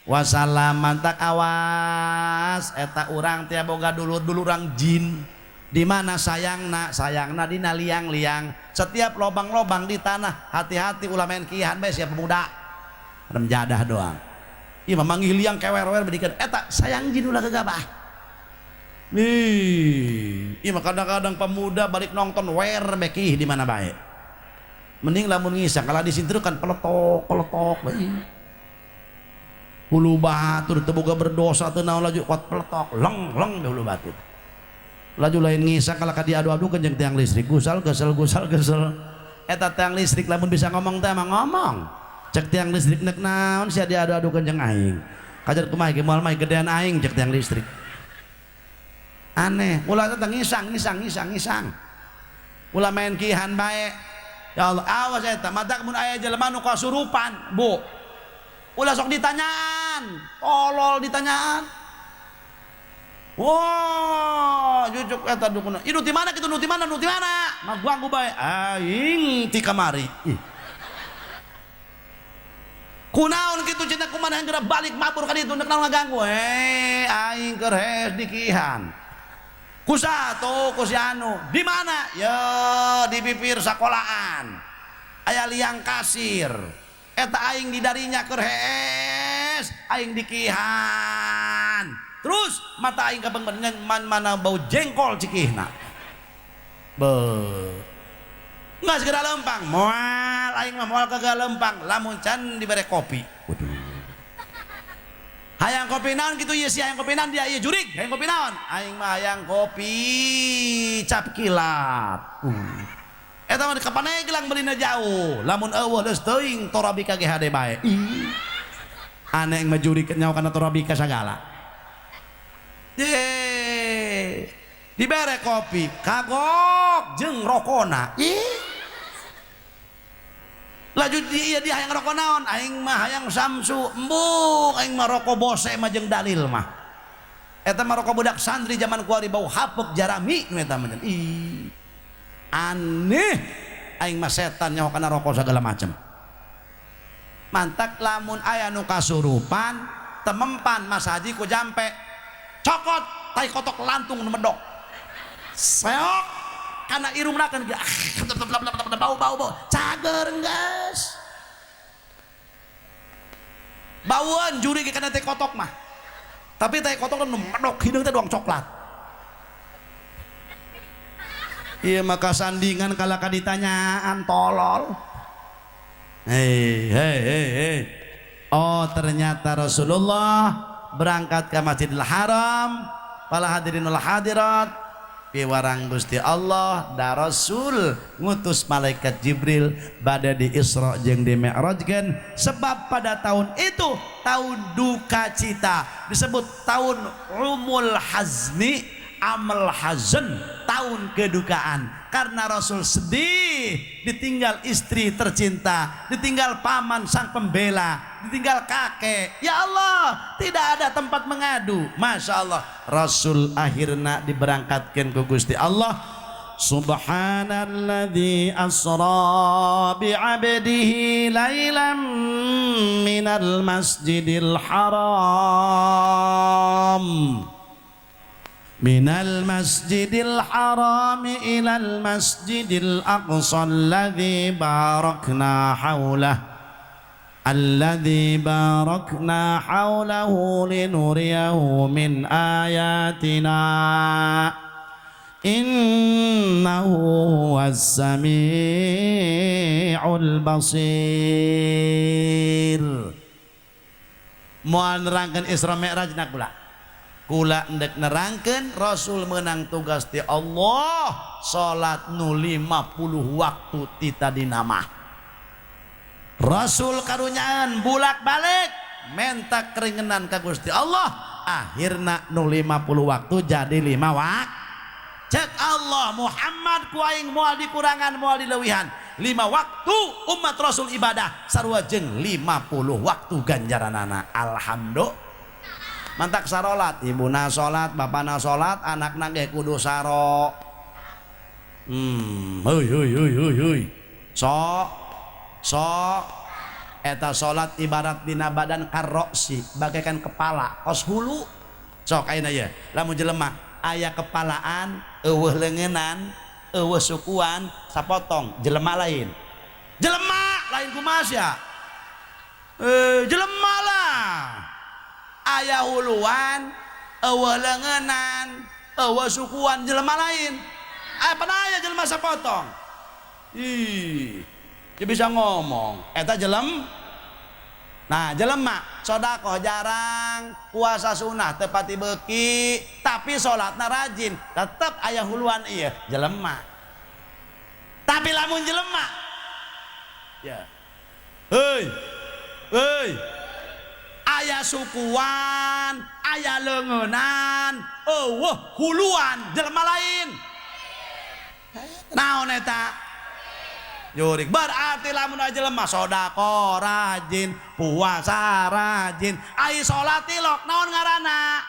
wasallam. Mantak awas eta urang teh boga dulur-dulurang jin. Di mana sayangna dina liang-liang. Setiap lobang-lobang di tanah hati-hati ulah main kihan bae sia pemuda. Rem jadah doang. Ieu mah manggih liang kewer-wer bedikan eta sayang jin ulah gegabah. Nih, iya kadang-kadang pemuda balik nonton wer bekih di mana baik. Mending lamun ngisang kalau disintrukan peletok bae. Hulu batur teu boga berdosa teu naon laju kuat peletok leng be hulu batur. Laju lain ngisang kalau ka diadu-adukeun jeung tiang listrik gusal. Eta tiang listrik lamun bisa ngomong teh mah ngomong. Cek tiang listrik nek naon sia diadu-adukeun jeung aing. Kajar kumaha ge moal mah gedean aing cek tiang listrik. Aneh, ulah tentang ngisang, ulah main kihan bae. Ya Allah, awas eta, matak mun aya jelema nu kasurupan, Bu. Ulah sok ditanyaan, tolol ditanyaan. Wah, jujuk eta dukuna. Ieu di mana kitu, nu di mana? Mah ganggu bae. Aing ti kamari. Kunaon kitu cenah kumaha geura balik mabur ka ditu nek naon ngaganggu. Aing keur hes dikihan. Kusatu kusianu di mana ya di bibir sekolahan aya liang kasir eta aing didarinya kerhes aing dikihan terus mata aing kabeungan mana bau jengkol cikihna be nggak segera lempang moal aing mah moal kagak lempang lamun can dibere kopi. Waduh hayang kopi naon kitu ieu si hayang kopi naon dia ieu jurig hayang kopi naon aing mah hayang kopi cap kilat. Eta mah kapaneh gelang beulina jauh lamun eueuh geus teuing torabika ge hade bae. Aneh mah jurig nyawa kana torabika sagala. Ye dibere kopi kagok jeung rokona. Laju dia hayang rokok naon aing mah hayang Samsu embung aing mah rokok bose mah jeung dalil mah eta mah rokok budak santri zaman kuari bau hapek jarami eta mah aneh aing mah setan nyaho kana rokok segala macem. Mantak lamun aya nu kasurupan temempan Mas Haji ku jampe cokot tai kotok lantung nu medok seok karena irungna kan bau cager geus bauan juri ke kana teh kotok mah tapi teh kotok nu medok hideung teh doang coklat. Ieu maka sandingan kala ka ditanyaan tolol. Hei. Oh ternyata Rasulullah berangkat ke Masjidil Haram. Para hadirin wal hadirat piwarang Gusti Allah da Rasul ngutus malaikat Jibril bade di Isra jeung di Mi'rajkeun sebab pada tahun itu tahun duka cita disebut tahun umul hazni amal hazan tahun kedukaan karena Rasul sedih ditinggal istri tercinta ditinggal paman sang pembela ditinggal kakek. Ya Allah tidak ada tempat mengadu. Masya Allah Rasul akhirnya diberangkatkan ke Gusti Allah. Subhanalladzi asra bi'abdihi lailam minal masjidil haram minal masjidil haram ilal masjidil aqsa alladzi barakna haulah alladzi barakna haulahu linuriyahu min ayatina innahu huwas sami'ul basir. Moal nerangkeun Isra Mi'raj na kula endek nerangkeun Rasul menang tugas ti Allah salat nu 50 waktu ti tadina mah Rasul karunyaan bulak balik mentak keringenan ka Gusti Allah akhirna nu 50 waktu jadi 5 waktu cek Allah Muhammad ku aing moal dikurangan moal dileuwihan 5 waktu umat Rasul ibadah sarua jeung 50 waktu ganjaranana. Alhamdulillah. Mantak sarolat, ibuna salat, bapana salat, anakna ge kudu saro. Heuy. So eta salat ibarat dina badan karoksi bagaikan kepala kos hulu. Sok ayeuna ye lamun jelema aya kepalaan eueuh leungeunnan eueuh sukuan sapotong jelema lain kumaha sia jelema lah aya huluan eueuh leungeunnan eueuh sukuan jelema lain apa aya jelema sapotong ih dia bisa ngomong eta jelema sodako jarang puasa sunnah tepati beki tapi sholatna rajin tetap aya huluan iya jelema tapi lamun jelema ya heuy aya sukuan aya leungeunnan huluan jelema lain naon eta jurig berarti lamun jelema sodako rajin puasa rajin ai salat tilok naon ngaranna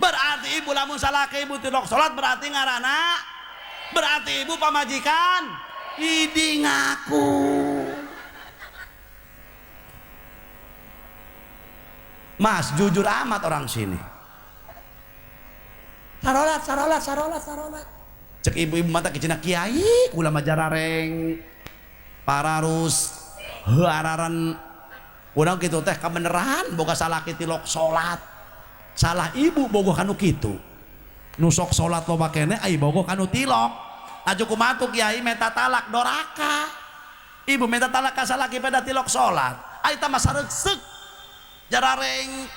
berarti ibu lamun salaki ibu tilok salat berarti ngaranna berarti ibu pamajikan idi ngaku mas jujur amat orang sini sarolat cek ibu-ibu mata kecina kiai kula majarareng pararus hararan urang kitu teh kabeneran boga salaki tilok salat salah ibu boga kanu kitu nu sok salat loba keneh ai boga kanu tilok aju kumaha tuh kiai meta talak doraka ibu meta talak ka salaki pada tilok salat ai tah mah sareusek jarareng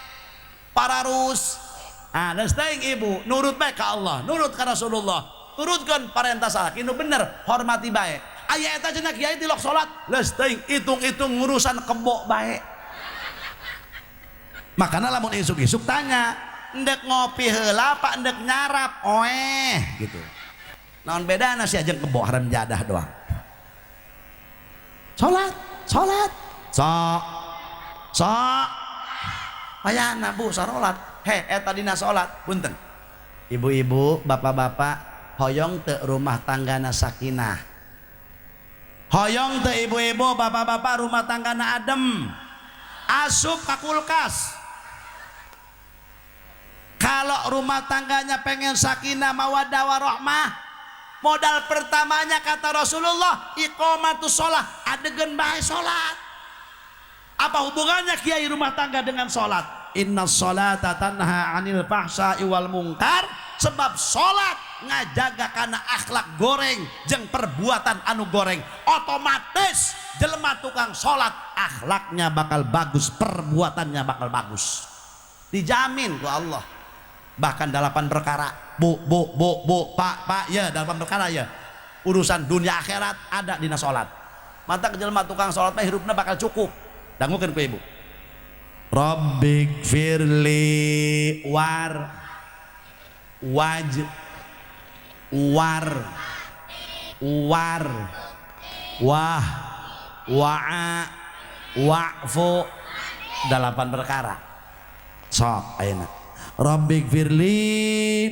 pararus geus teuing ibu nurut bae ka Allah nurut ka Rasulullah turutkan parentah salaki nu bener hormati bae aya eta cenah kiai tilok salat leus teuing hitung-hitung ngurusan kebo bae makana lamun isuk-isuk tanya endek ngopi heula apa endek nyarap gitu naon bedana sia jeung kebo haram jadah doang salat sok payana bu sarolat eta dina salat punten ibu-ibu bapak-bapak hoyong te rumah tanggana sakinah hoyong te ibu-ibu bapak-bapak rumah tanggana adem asup ka kulkas kalau rumah tangganya pengen sakinah mawaddah warahmah modal pertamanya kata Rasulullah iqamatus sholah adegan bae sholat apa hubungannya kiai rumah tangga dengan sholat inna sholata tanha anil fahsya'i wal munkar sebab sholat ngajaga kana akhlak goreng jeung perbuatan anu goreng otomatis jelema tukang sholat akhlaknya bakal bagus perbuatannya bakal bagus dijamin ku Allah bahkan 8 perkara bu pak ya 8 perkara ya urusan dunia akhirat ada dina sholat mantap jelema tukang sholat mah hirupna bakal cukup dangukeun ku ibu Rabbik firli wah wa'a wa'fu 8 perkara sok ayeuna Rabbik firli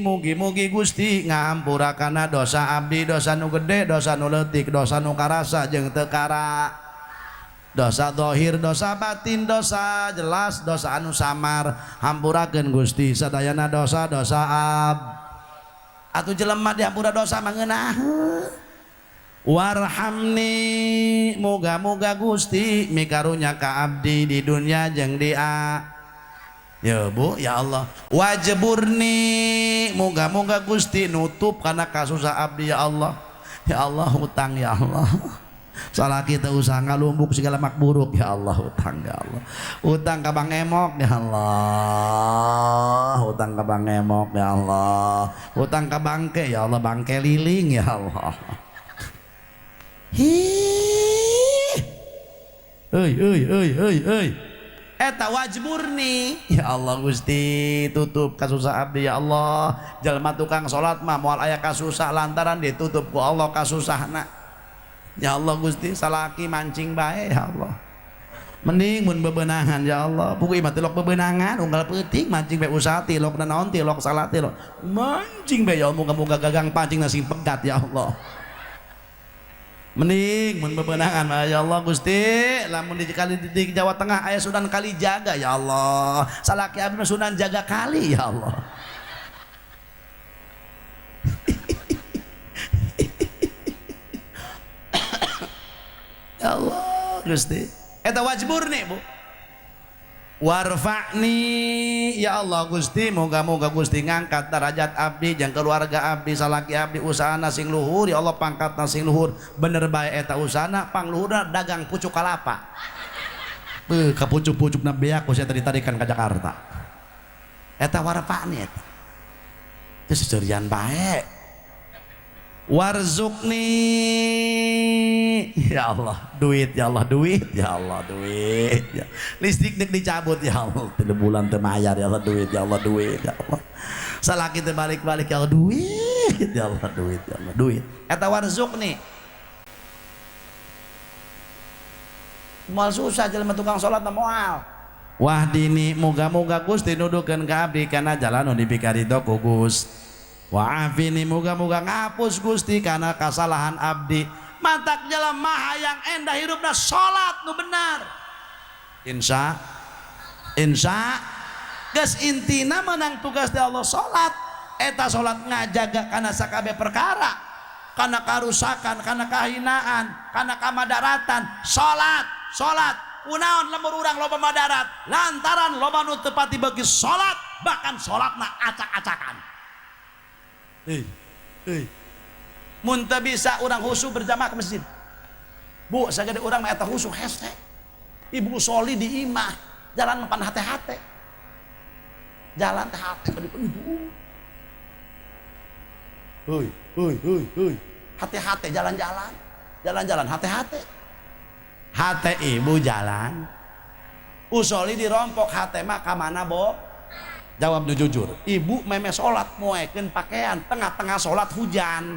mugi-mugi Gusti ngahampurakanna dosa abdi dosa nu gede dosa nu leutik dosa nu karasa jeung teu kara dosa zahir dosa batin dosa jelas dosa anu samar hampurakeun Gusti sadayana dosa-dosa atuh jelema dihampura dosa mangeunah warhamni moga-moga Gusti mikarunya ka abdi di dunia jeung di ya bu ya Allah wajburni moga-moga Gusti nutup karena kasusah abdi ya Allah hutang ya Allah salah kita usaha ngalumbuk segala makburuk ya Allah hutang ya Allah hutang ka Bang Emok ya Allah hutang ka Bang Emok ya Allah hutang ka Bangke ya Allah Bangke Liling ya Allah eta wajburni ya Allah Gusti tutup kasusah abdi ya Allah jalma tukang salat mah moal aya kasusah lantaran ditutup ku Allah kasusahna Ya Allah Gusti salaki mancing bae ya Allah. Mending mun bebenangan ya Allah. Pokoknya mah tilok bebenangan unggal peuting mancing bae usaha tilok dan naon tilok salah tilok. Mancing bae ya Allah muga-muga gagang pancing nasi pegat ya Allah. Mending mun bebenangan mah ya Allah Gusti lamun di Jawa Tengah aya Sunan Kalijaga ya Allah. Salaki abdi mah Sunan Jaga Kali ya Allah. Ya Allah Gusti. Eta wajbur nih Bu. Warfa'ni ya Allah Gusti moga-moga Gusti ngangkat derajat abdi jeung keluarga abdi salaki abdi usahana sing luhur ya Allah pangkatna sing luhur bener bae eta usahana pangluhurna dagang pucuk kalapa. Ka pucuk-pucukna beak ku saya tadi-tadikan ka Jakarta. Eta warfa'ni eta. Teu seceurian bae. Warzukni ya Allah duit ya Allah duit ya Allah duit ya. Listrik dek dicabut ya Allah 3 bulan teu mayar ya Allah duit ya Allah duit ya Allah salaki teu balik-balik ya Allah duit ya Allah duit ya Allah duit eta warzukni moal susah jelema tukang salat na moal wah dini moga-moga Gusti nuduhkeun ka abdi kana jalan nu dipikaridho ku Gusti. Wa'afini moga-moga ngapus Gusti karena kesalahan abdi mantak jelema hayang endah hirupna salat nu benar insya geus intina menang tugas di Allah salat eta salat ngajaga kana sakabeh perkara kana karusakan kana kahinaan kana kamadaratan salat kunaon lemur urang loba madarat lantaran loba nu teu pati beuki salat bahkan salatna acak-acakan. Mun teu bisa urang husu berjamaah ke masjid. Bu, sagede urang mah eta husu hese. Ibu soli di imah, jalan pan hate-hate. Jalan teh hate ka dipun ibu. Heuy. Hate-hate jalan-jalan. Jalan-jalan hate-hate. Hate ibu jalan. Usoli dirompok hate mah ka mana, Bo? Jawab jujur, ibu meme sholat moekeun pakaian tengah-tengah sholat hujan.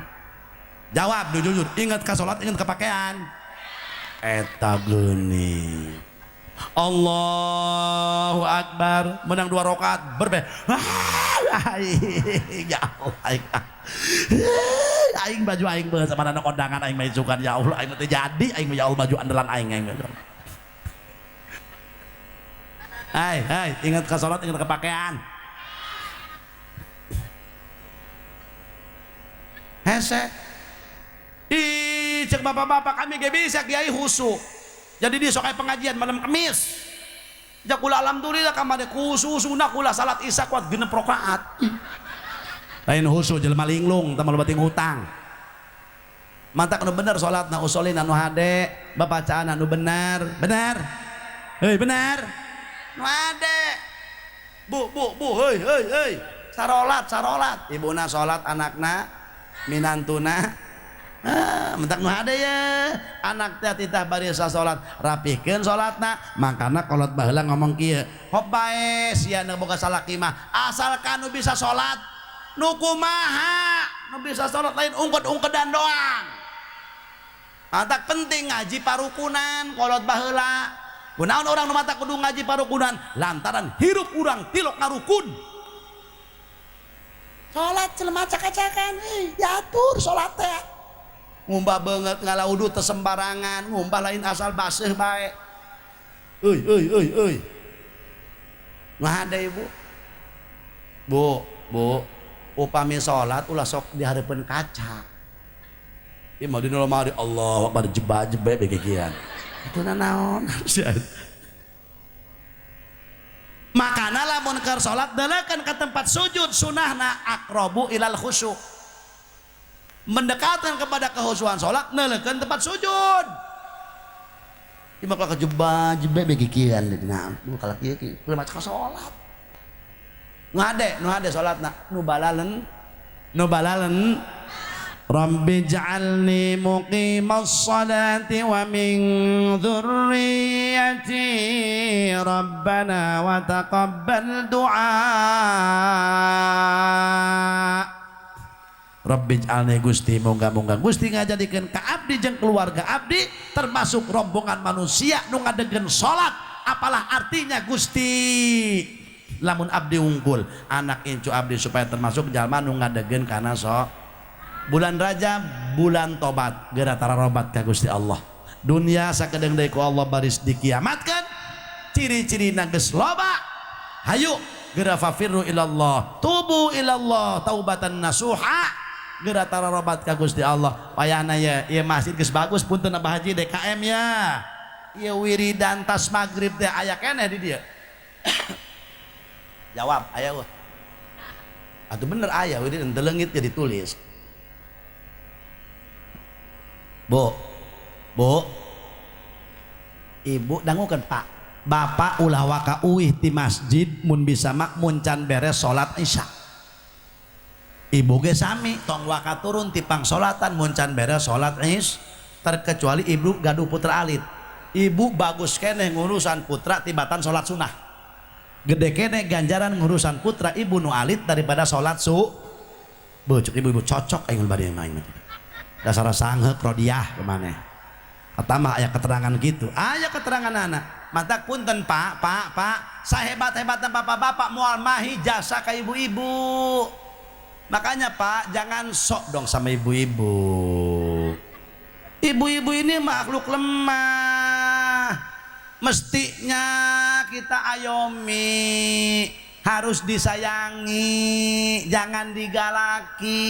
Jawab jujur, ingat ka sholat ingat ke pakaian. Eta geuni. Allahu Akbar menang 2 rakaat berbe. Ya Allah. Aing baju aing beus sama anak kondangan aing majukan ya Allah aing teh jadi aing ya Allah baju andalan aing. Hai, ingat ke sholat, ingat ke pakaian. Hese. Ih, cek bapak-bapak kami gak bisa kiai husu. Jadi dia sok pengajian malam Kamis. Jak kula alhamdulillah kamade khususuna kula salat isya kuat 6 rakaat. Lain husu jelema linglung teu loba ting hutang. Mantak nu bener salatna usolin anu hade, bacaan anu bener. Bener. Heuy bener. Nu ade. Bu, heuy. Sarolat. Ibuna salat anakna minantuna mentak nu hade ya anak teh titah bari salat rapihkeun salatna mangkana kolot baheula ngomong kieu hop bae sia nu boga salaki mah asalkan nu bisa salat nu kumaha nu bisa salat lain ungked-ungkedan doang mantak penting ngaji parukunan kolot baheula kunaon orang nu mata kudu ngaji parukunan lantaran hirup urang tilok ngarukun salat jelema acak-acakan diatur salat teh ngumbah banget ngalaudu tersembarangan ngumbah lain asal baseuh bae euy nah ada ibu bu upami salat ulah sok dihareupeun kaca ieu mah dina lemari Allah akbar jeba-jebe begikian itu naon makana lamun keur salat deulekeun ka tempat sujud sunahna aqrabu ilal khusyuk mendekatkan kepada kehusuan sholat neulekeun tempat sujud ieu mah ka jeba-jebe begikian nah kalau kieu kudu maca salat nu hade salatna nu balalen Rabbi ja'alni muqimas salati wa min dzurriyyati rabbana wa taqabbal du'a Rabbi ij'alni Gusti moga-moga Gusti ngajadikeun ka abdi jeung keluarga abdi termasuk rombongan manusia nu ngadegen salat. Apalah artinya Gusti lamun abdi unggul anak incu abdi supaya termasuk jalma nu ngadegen kana bulan Rajab bulan tobat geura tararobat ka Gusti Allah. Dunia sakedeng deui ku Allah baris dikiamatkeun ciri-cirina geus loba. Hayu geura fafirru ilallah tubu ilallah taubatan nasuha geura tararobat ka Gusti Allah. Payana ya ieu masjid geus bagus punten Abah Haji DKM ya. Ieu wiridan tas magrib teh aya keneh di dieu. Jawab aya eueuh. Atuh bener aya wiridan teu leungit jadi tulis. Bu. Ibu dangukeun Pak. Bapak ulah waka uih ti masjid mun bisa mak mun can beres salat Isya. Ibu ge sami tong waka turun ti pangsolatan mun can beres salat Isya. Terkecuali ibu gaduh putra alit. Ibu bagus keneh ngurusan putra tibatan salat sunah. Gede keneh ganjaran ngurusan putra ibu nu alit daripada salat Cuk ibu-ibu cocok aing bade main. Dasar sangheuk rodiah kemana? Atama aya keterangan gitu. Aya keterangan anak. Mata punten Pak. Sahebat-hebatna bapak-bapak moal mahi jasa ka ibu-ibu. Makanya Pak, jangan sok dong sama ibu-ibu. Ibu-ibu ini makhluk lemah. Mestinya kita ayomi, harus disayangi, jangan digalaki.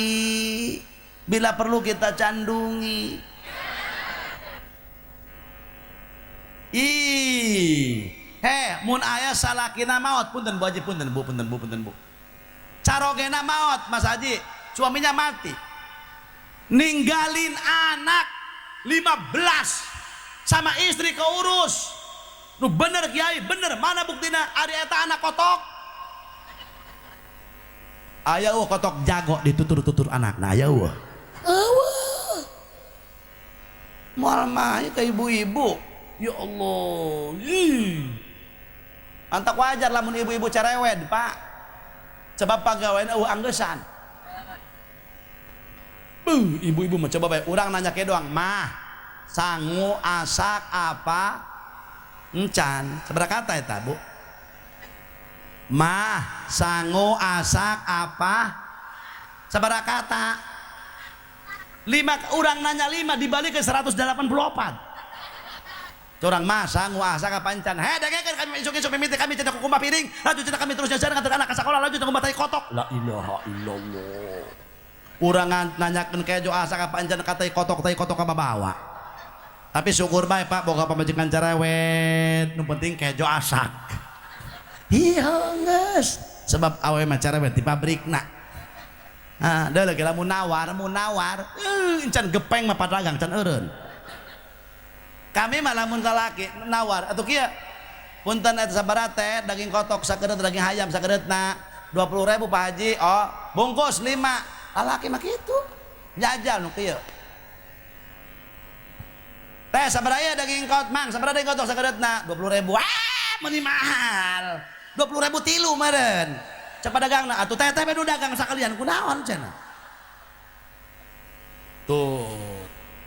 Bila perlu kita candungi. Mun aya salakina maot punten Bu Haji punten Bu. Carogena maot Mas Haji, suaminya mati. Ninggalin anak 15 sama istri keurus. Nu bener Kiai, bener mana buktina ari eta anak kotok? Aya kotok jago ditutur-tutur anakna aya moal mah ka ibu-ibu. Ya Allah. Antak wajar lamun ibu-ibu cerewet, Pak. Sebab pagaweana anggesan. Ibu-ibu mah coba bae urang nanya ke doang, "Mah, sangu asak apa?" Encan, sabaraha kata eta, Bu? Mah, sangu asak apa? Sabaraha kata? 5 urang nanya 5 dibalik ke 184. Orang masa nguasa ka pancan. Dengekeun kami isuk-isuk mimiti kami cenah kukumah piring, lanjut cenah kami terus jajan nganter anak ka sakola, lanjut cenah batai kotok. La ilaha illallah. Urang nanyakeun kejo asa ka pancan katai kotok ka babawa. Tapi syukur bae Pak boga pamajikan cerewet, nu penting kejo asak. Iya geus. Sebab awewe mah cerewet di pabrikna. Deuleu ge lamun nawar, encan gepeng mah padagang can eureun. Kami malah mun lalaki nawar atuh kieu punten eta sabaraha teh daging kotok sakedeut daging hayam sakedeutna 20.000 Pak Haji. Oh bungkus 5 lalaki mah kitu jajal nu kieu teh sabaraha daging kotok mang sabaraha daging kotok sakedeutna 20.000 meuni mahal 20.000 tilu meureun ceuk padagangna atuh teh bedu dagang sakalian kunaon cenah tuh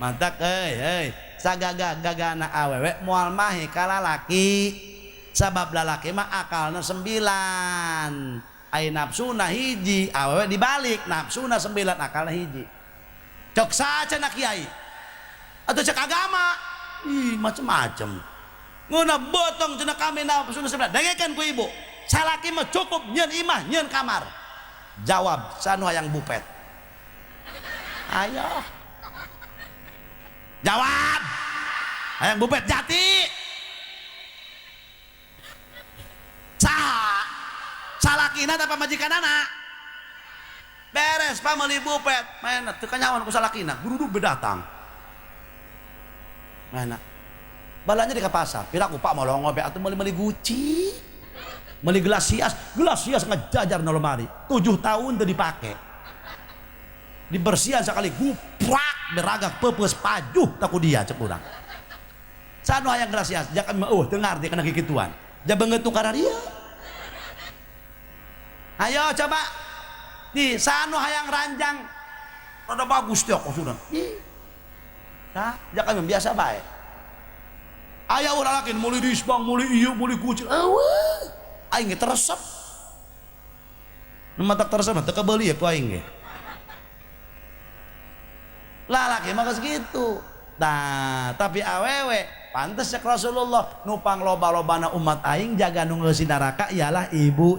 mantak euy sagagagana awewe moal mahi ka lalaki sabab lalaki mah akalna 9 ai nafsuna hiji awewe dibalik nafsuna 9 akalna hiji cok sacenah Kiai atuh cek agama macem-macem nguna botong cenah kami nafsuna 9 dengekeun ku ibu salaki mah cukup nyeun imah nyeun kamar jawab sanu hayang bupet ayo jawab hayang bupet jati salakina apa majikanana beres pameli bupet maena teu kanyawan ku salakina guru bedatang maena balanya di ka pasar piraku Pak mau ngobe atuh meuli Gucci meuli gelasias ngajajar na lemari 7 tahun teu dipake dibersihan sekali guprak beragak pepeus pajuh taku dia cek urang sanu hayang grasias jakan mah teu ngarti kana kikituan jabeungeut nu kana dia ayo coba di sanu hayang ranjang rada bagus dia kok sudah. Nah, jangan biasa baik. Aya urang laki muli disbang, muli ieu, muli kucing. Eueuh. Aing ge teresep. Nu matak teresep teu kebeuli ya ku aing ge. Lalaki mah geus kitu. Nah, tapi awewe pantes cek Rasulullah nupang loba-lobana umat aing jaga nu ngeusi neraka ialah ibu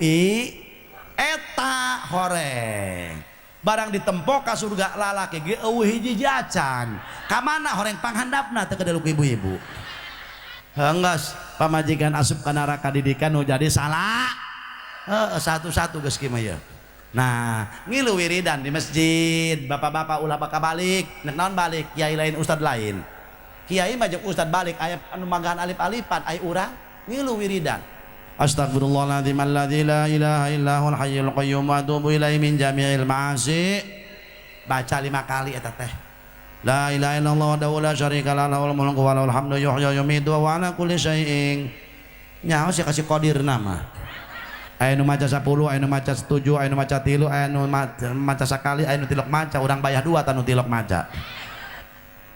eta horeng. Barang ditempok ka surga lalaki ge eueuh hiji jacan. Ka mana horeng panghandapna teu kedeluk ibu-ibu. Hanggas pamajikan asup ka neraka didikan nu jadi salah. Satu-satu geus kieu mah. Nah, ngilu wiridan di masjid, bapak-bapak ulah baka balik, nek naon balik, kiai lain ustad lain. Kiai mah jeung ustad balik aya anu magahan alif-alifan aya urang ngilu wiridan. Astagfirullahaladzim alladzi la ilaha illa huwal hayyul qayyum wa atubu ilaihi min jami'il ma'asi. Baca 5 kali eta teh. La ilaha illallah wahdahu la syarika lahu lahul mulku wa lahul hamdu yuhyi wa yumiitu wa ala kulli syai'in. Nyaho sih kasih qadir nama. Aya nu maca 10, aya nu maca 7, aya nu maca 3, aya nu maca sakali, aya nu tilok maca, urang bayah 2 tanu tilok maca.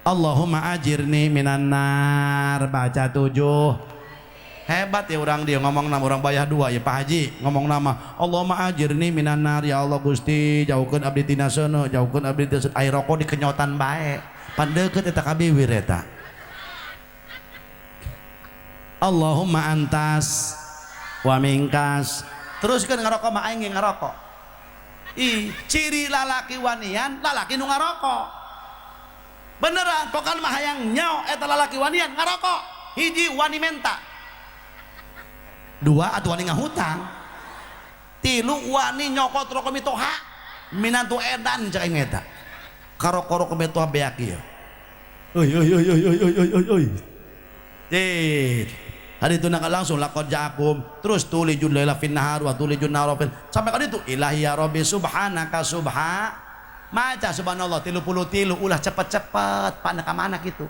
Allahumma ajirni minan nar baca 7. Hebat ya orang dia ngomong nama orang bayar 2 ya Pak Haji ngomong nama Allahumma ajirni minan nar ya Allah Gusti jauhkeun abdi tina seuneu jauhkeun abdi tina air rokok di kenyotan bae pan deukeut eta kabiwir eta. Allahumma antas wa mingkas teruskeun ngarokok mah aing ngarokok. Ciri lalaki wanian lalaki nu ngarokok beneran pokal mah hayang nyao eta lalaki wanian ngarokok hiji wani menta 2 atuh wani ngahutang 3 wani nyokot rokok mitoha minantu edan cak aing eta karoko-roko mitoha beak ieu oi hari itu nak langsung laqad ja'akum terus tulijun laila fin nahar wa tulijun nahara fil sampai ka ditu ilahi ya rabbi subhanaka maca subhanallah 33 ulah cepet-cepet pana ka mana kitu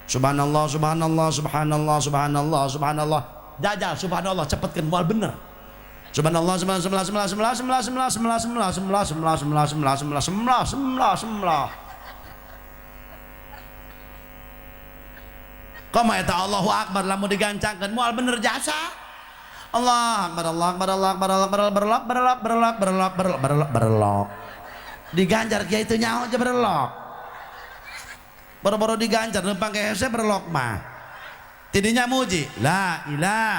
subhanallah subhanallah subhanallah subhanallah subhanallah jajal subhanallah cepetkeun moal bener subhanallah semlah kama eta Allahu akbar lamun digancangkeun moal bener jasa Allah akbar Allah akbar Allah akbar Allah berlok diganjar kiai teu nyaho aja berlok boro-boro diganjar lempang ke hese berlok mah tidinya muji la ilaha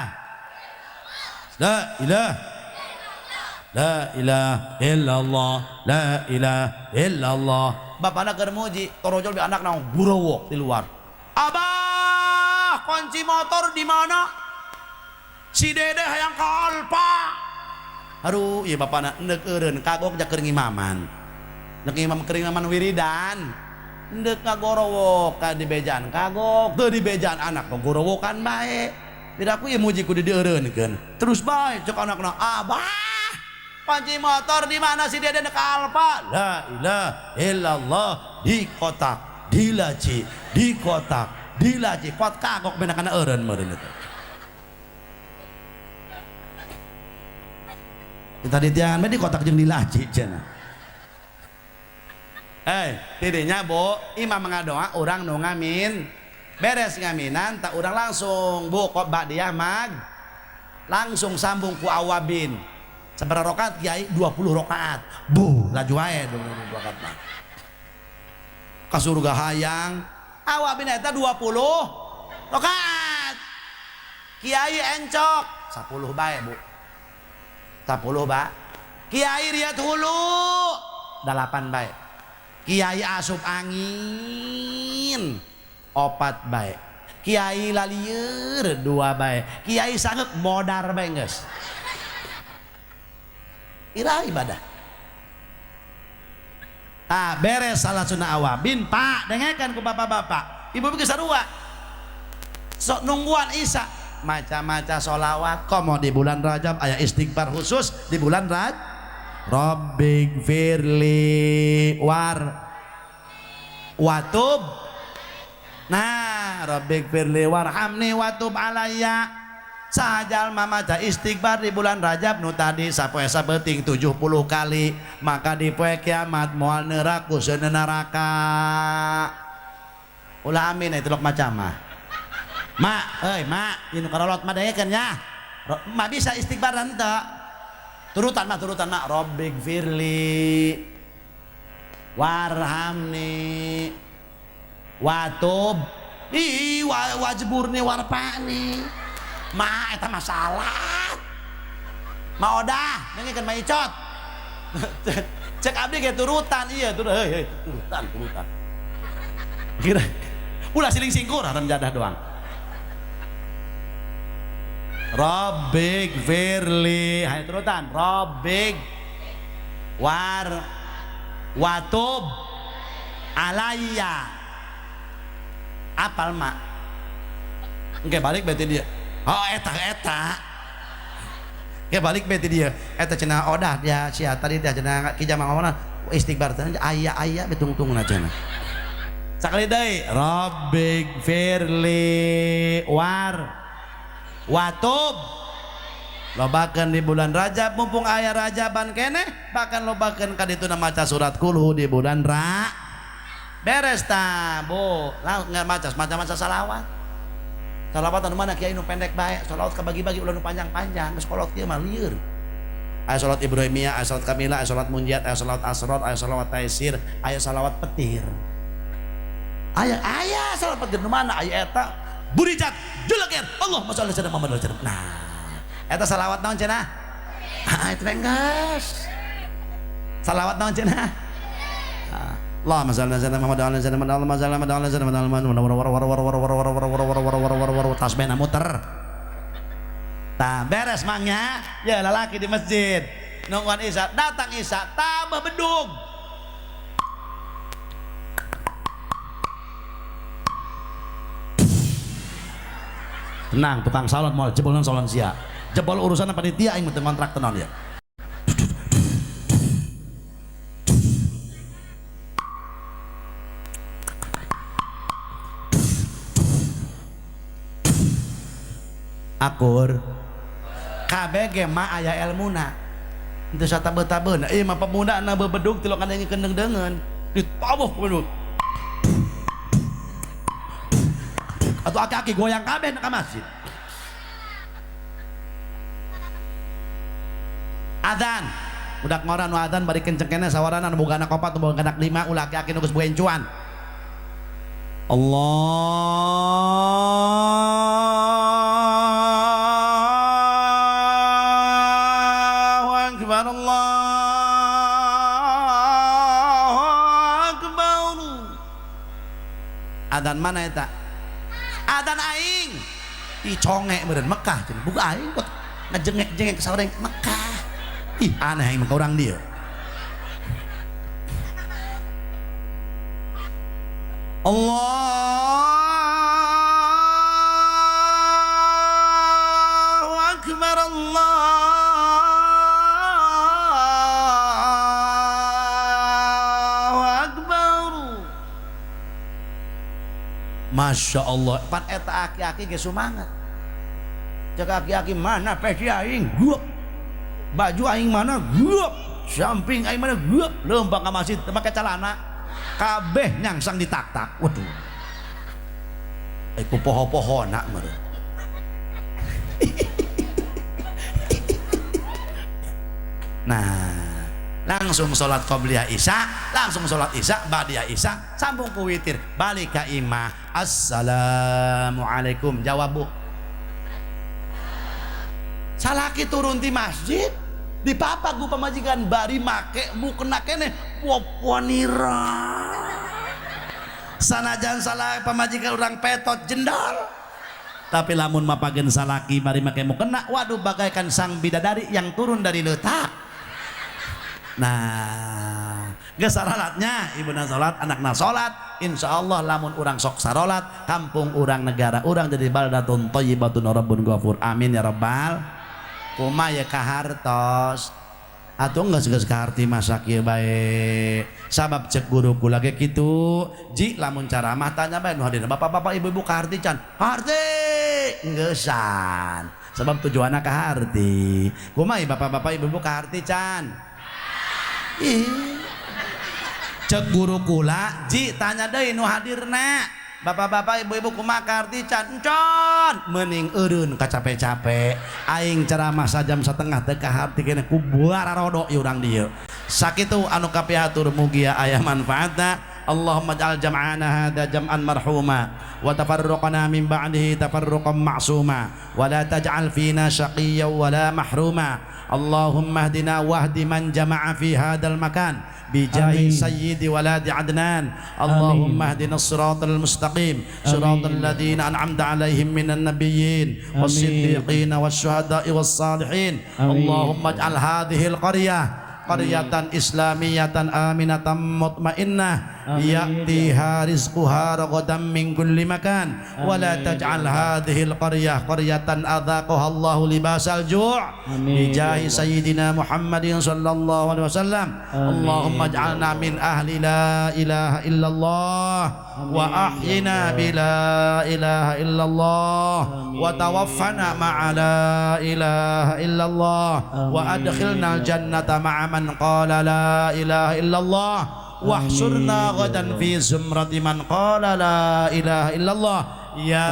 illallah la ilaha illallah bapana keur muji torojol bi anakna gurawok di luar abah kunci motor di mana si dede hayang ka Alfa aduh ieu bapana endek eureun kagok jak keur ngimaman nek imam keur ngimaman wiridan ndek ngagorowok ka di bejaan kagok teu di bejaan anak ngagorowokan bae tidak aku ieu muji ku dieureunkeun terus bae cek anakna abah kunci motor di mana si dede ka Alfa la ilaha illallah di kotak di laci di kotak di laci pot kagok benakana eureun meureun eta kita ditiangan mah di kotak jeung di laci cenah. Tidinya bu imam mengadoa orang nu ngamin beres ngaminan tak orang langsung bu kok ba'diyah mag langsung sambung ku awabin sabaraha rakaat kiai 20 rakaat bu laju wae 20 rakaat mah ka surga hayang awabin eta 20 rakaat kiai encok 10 bae bu 10 ba kiai riat hulu 8 bae kiai asup angin 4 bae kiai lalieur 2 bae kiai sanggeuk modar bae geus ira ibadah beres salat sunah awabin pak dengekan ku bapak-bapak ibu-ibu sarua sok nungguan isya maca-maca sholawat komo di bulan Rajab aya istighfar khusus di bulan Rajab Rabbig firli watub nah Rabbig firli warhamni watub alayya sajal mamaca istighfar di bulan Rajab nu tadi sapoe sabeting 70 kali maka di poe kiamat moal neraka seuneu neraka. Ulah amin itu lok macam mah. Mak, mak, ini karolot mah dayekeun nya. Mak bisa istighfar henteu. Turutan mak, Rabbig firli warhamni watub wajburni warpani. Ma eta masalah. Ma odah, dengekeun ma icot. Cek abdi ge turutan, iya turutan. Kira ulah siling singkur haram jadah doang. Rabbig firli, hayu turutan. Rabbig watub alayya. Apal mak? Oke balik berarti dia. Oh eta. Oke balik berarti dia. Eta cenah odah dia sia tadi dia cenah ki jamaah ngomongna istighfar teh aya betung-tungna cenah. Sakali deui Rabbig firli watub. Lobakeun di bulan Rajab mumpung aya Rajaban keneh bahkan lobakeun ka dituna maca surat kulhu di bulan beres ta bu lah nggak maca salawat anu mana kiai nu pendek bae salawat kabagi-bagi ulah nu panjang-panjang geus kolot kieu mah lieur aya salat ibrahimiyah aya salat kamilah aya salat munjiat aya salat asror aya salawat taisir aya salawat petir aya salawat petir nu mana aya eta burijat julakir Allahumma shalli ala Muhammad nah eta salawat naon cenah itu enggeus salawat naon cenah Allahumma shalli ala Muhammad wa ala ali Muhammad Allahumma shalli ala Muhammad tasbihna muter. Tah beres mangnya ya lalaki di masjid nungguan isya datang isya tambah bedug. Tenang tukang salon moal jebolan salon sia. Jebol urusan panitia aing teu kontrak tenan ya. Akur kabeh ge mah aya elmuna teu satabeutabeuna ieu mah pemudana bebedug tilu kana ngikeun deungeun ditabuh bedug atuh aki-aki goyang kabeh ka masjid. Adzan budak ngoran nu adzan bari kenceng keneh sawarana nu boga anak 4 nu boga anak 5 ulah aki-aki nu geus boga encuan. Allahu akbar adzan mana eta adzan aing ih conge meureun Mekah cenah buka aing kok ngajengek-jengek saureng Mekah ih aneh aing mah urang dieu. Allahu akbar Allahu akbar. Masya Allah pan eta aki-aki ge sumangat cek aki-aki mana peci aing guep baju aing mana guep samping aing mana guep leumpang ka masjid teu make calana kabeh nyangsang ditak-tak. Waduh ku poho-pohona meureun nah langsung sholat qobliyah isya langsung sholat isya ba'diyah isya sambung ku witir balik ka imah assalamualaikum jawab bu salaki turun di masjid di papa ku pamajikan bari make mu kena keneh poponira sanajan salah pamajikan orang petot jendol tapi lamun mapagen salaki bari make mu kena waduh bagaikan sang bidadari yang turun dari letak. Nah geus salatnya ibuna salat anakna salat insyaallah lamun urang sok sarolat kampung urang negara urang jadi baldatun thayyibatun rabbun ghafur amin ya rabbal kumaya kahartos atuh geus kaharti masa kieu bae sabab cek guruku lagi kitu ji lamun ceramah tanya bae nu hadir bapak-bapak ibu-ibu kaharti can harti geussan sebab tujuanna ka harti. Kumaha bapak-bapak ibu-ibu ka harti can? Ih. Cek guru kula, ji tanya deui nu hadirna. Bapak-bapak ibu-ibu kumaha ka harti can? Encon, meuning eureun kacape-cape. Aing ceramah sajam setengah teu ka harti keneh ku bararodo ieu urang dieu. Sakitu anu kapiatur mugi aya manfaatna. Allahumma ij'al jam'ana hadza jam'an marhuma wa tafarruqana min ba'dihi tafarruqan ma'suma wa la taj'al fina shaqiyyan wa la mahruma. Allahumma hdina wahdi man jama'a fi hadzal makan bijahi sayyidi waladi adnan. Allahumma hdina as-siratal mustaqim siratal ladzina an'amta 'alaihim minan nabiyyin was-siddiqin wasyuhada'i was-salihin. Allahumma ij'al hadhihi al-qaryah qaryatan islamiyatan aminatan mutmainnah ya'tiha rizquha ragadan min kulli makan wa la taj'al hadhihi al-qaryah qaryatan adzaqaha Allahu libasal ju' bi jahi sayyidina Muhammadin sallallahu alaihi wasallam. Allahumma ij'alna min ahli la ilaha illallah wa ahyina bi la ilaha illallah wa tawaffana ma'a la ilaha illallah wa adkhilna al-jannata ma'a man qala la ilaha illallah wahsurna ghadan fi zumrati man qala la ilaha illallah. Ya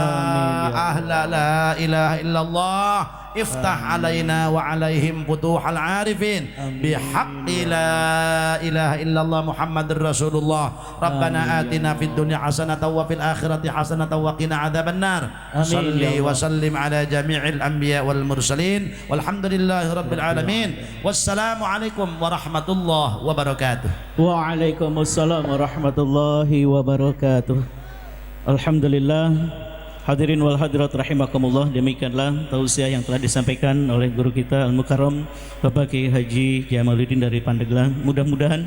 ahla la ilaha illallah iftah alaina wa alaihim futuhal arifin bihaqqi la ilaha illallah Muhammadur Rasulullah. Rabbana atina fid dunya hasanatan wa fil akhirati hasanatan wa qina adzabannar. Shalli wa sallim ala jami'il anbiya wal mursalin walhamdulillahi rabbil alamin. Wassalamu alaikum warahmatullahi wabarakatuh. Waalaikumsalam warahmatullahi wabarakatuh. Alhamdulillah, hadirin wal hadirat rahimakumullah, demikianlah tausiah yang telah disampaikan oleh guru kita Al Mukarram Bapak Kiai Haji Jamaluddin dari Pandeglang. Mudah-mudahan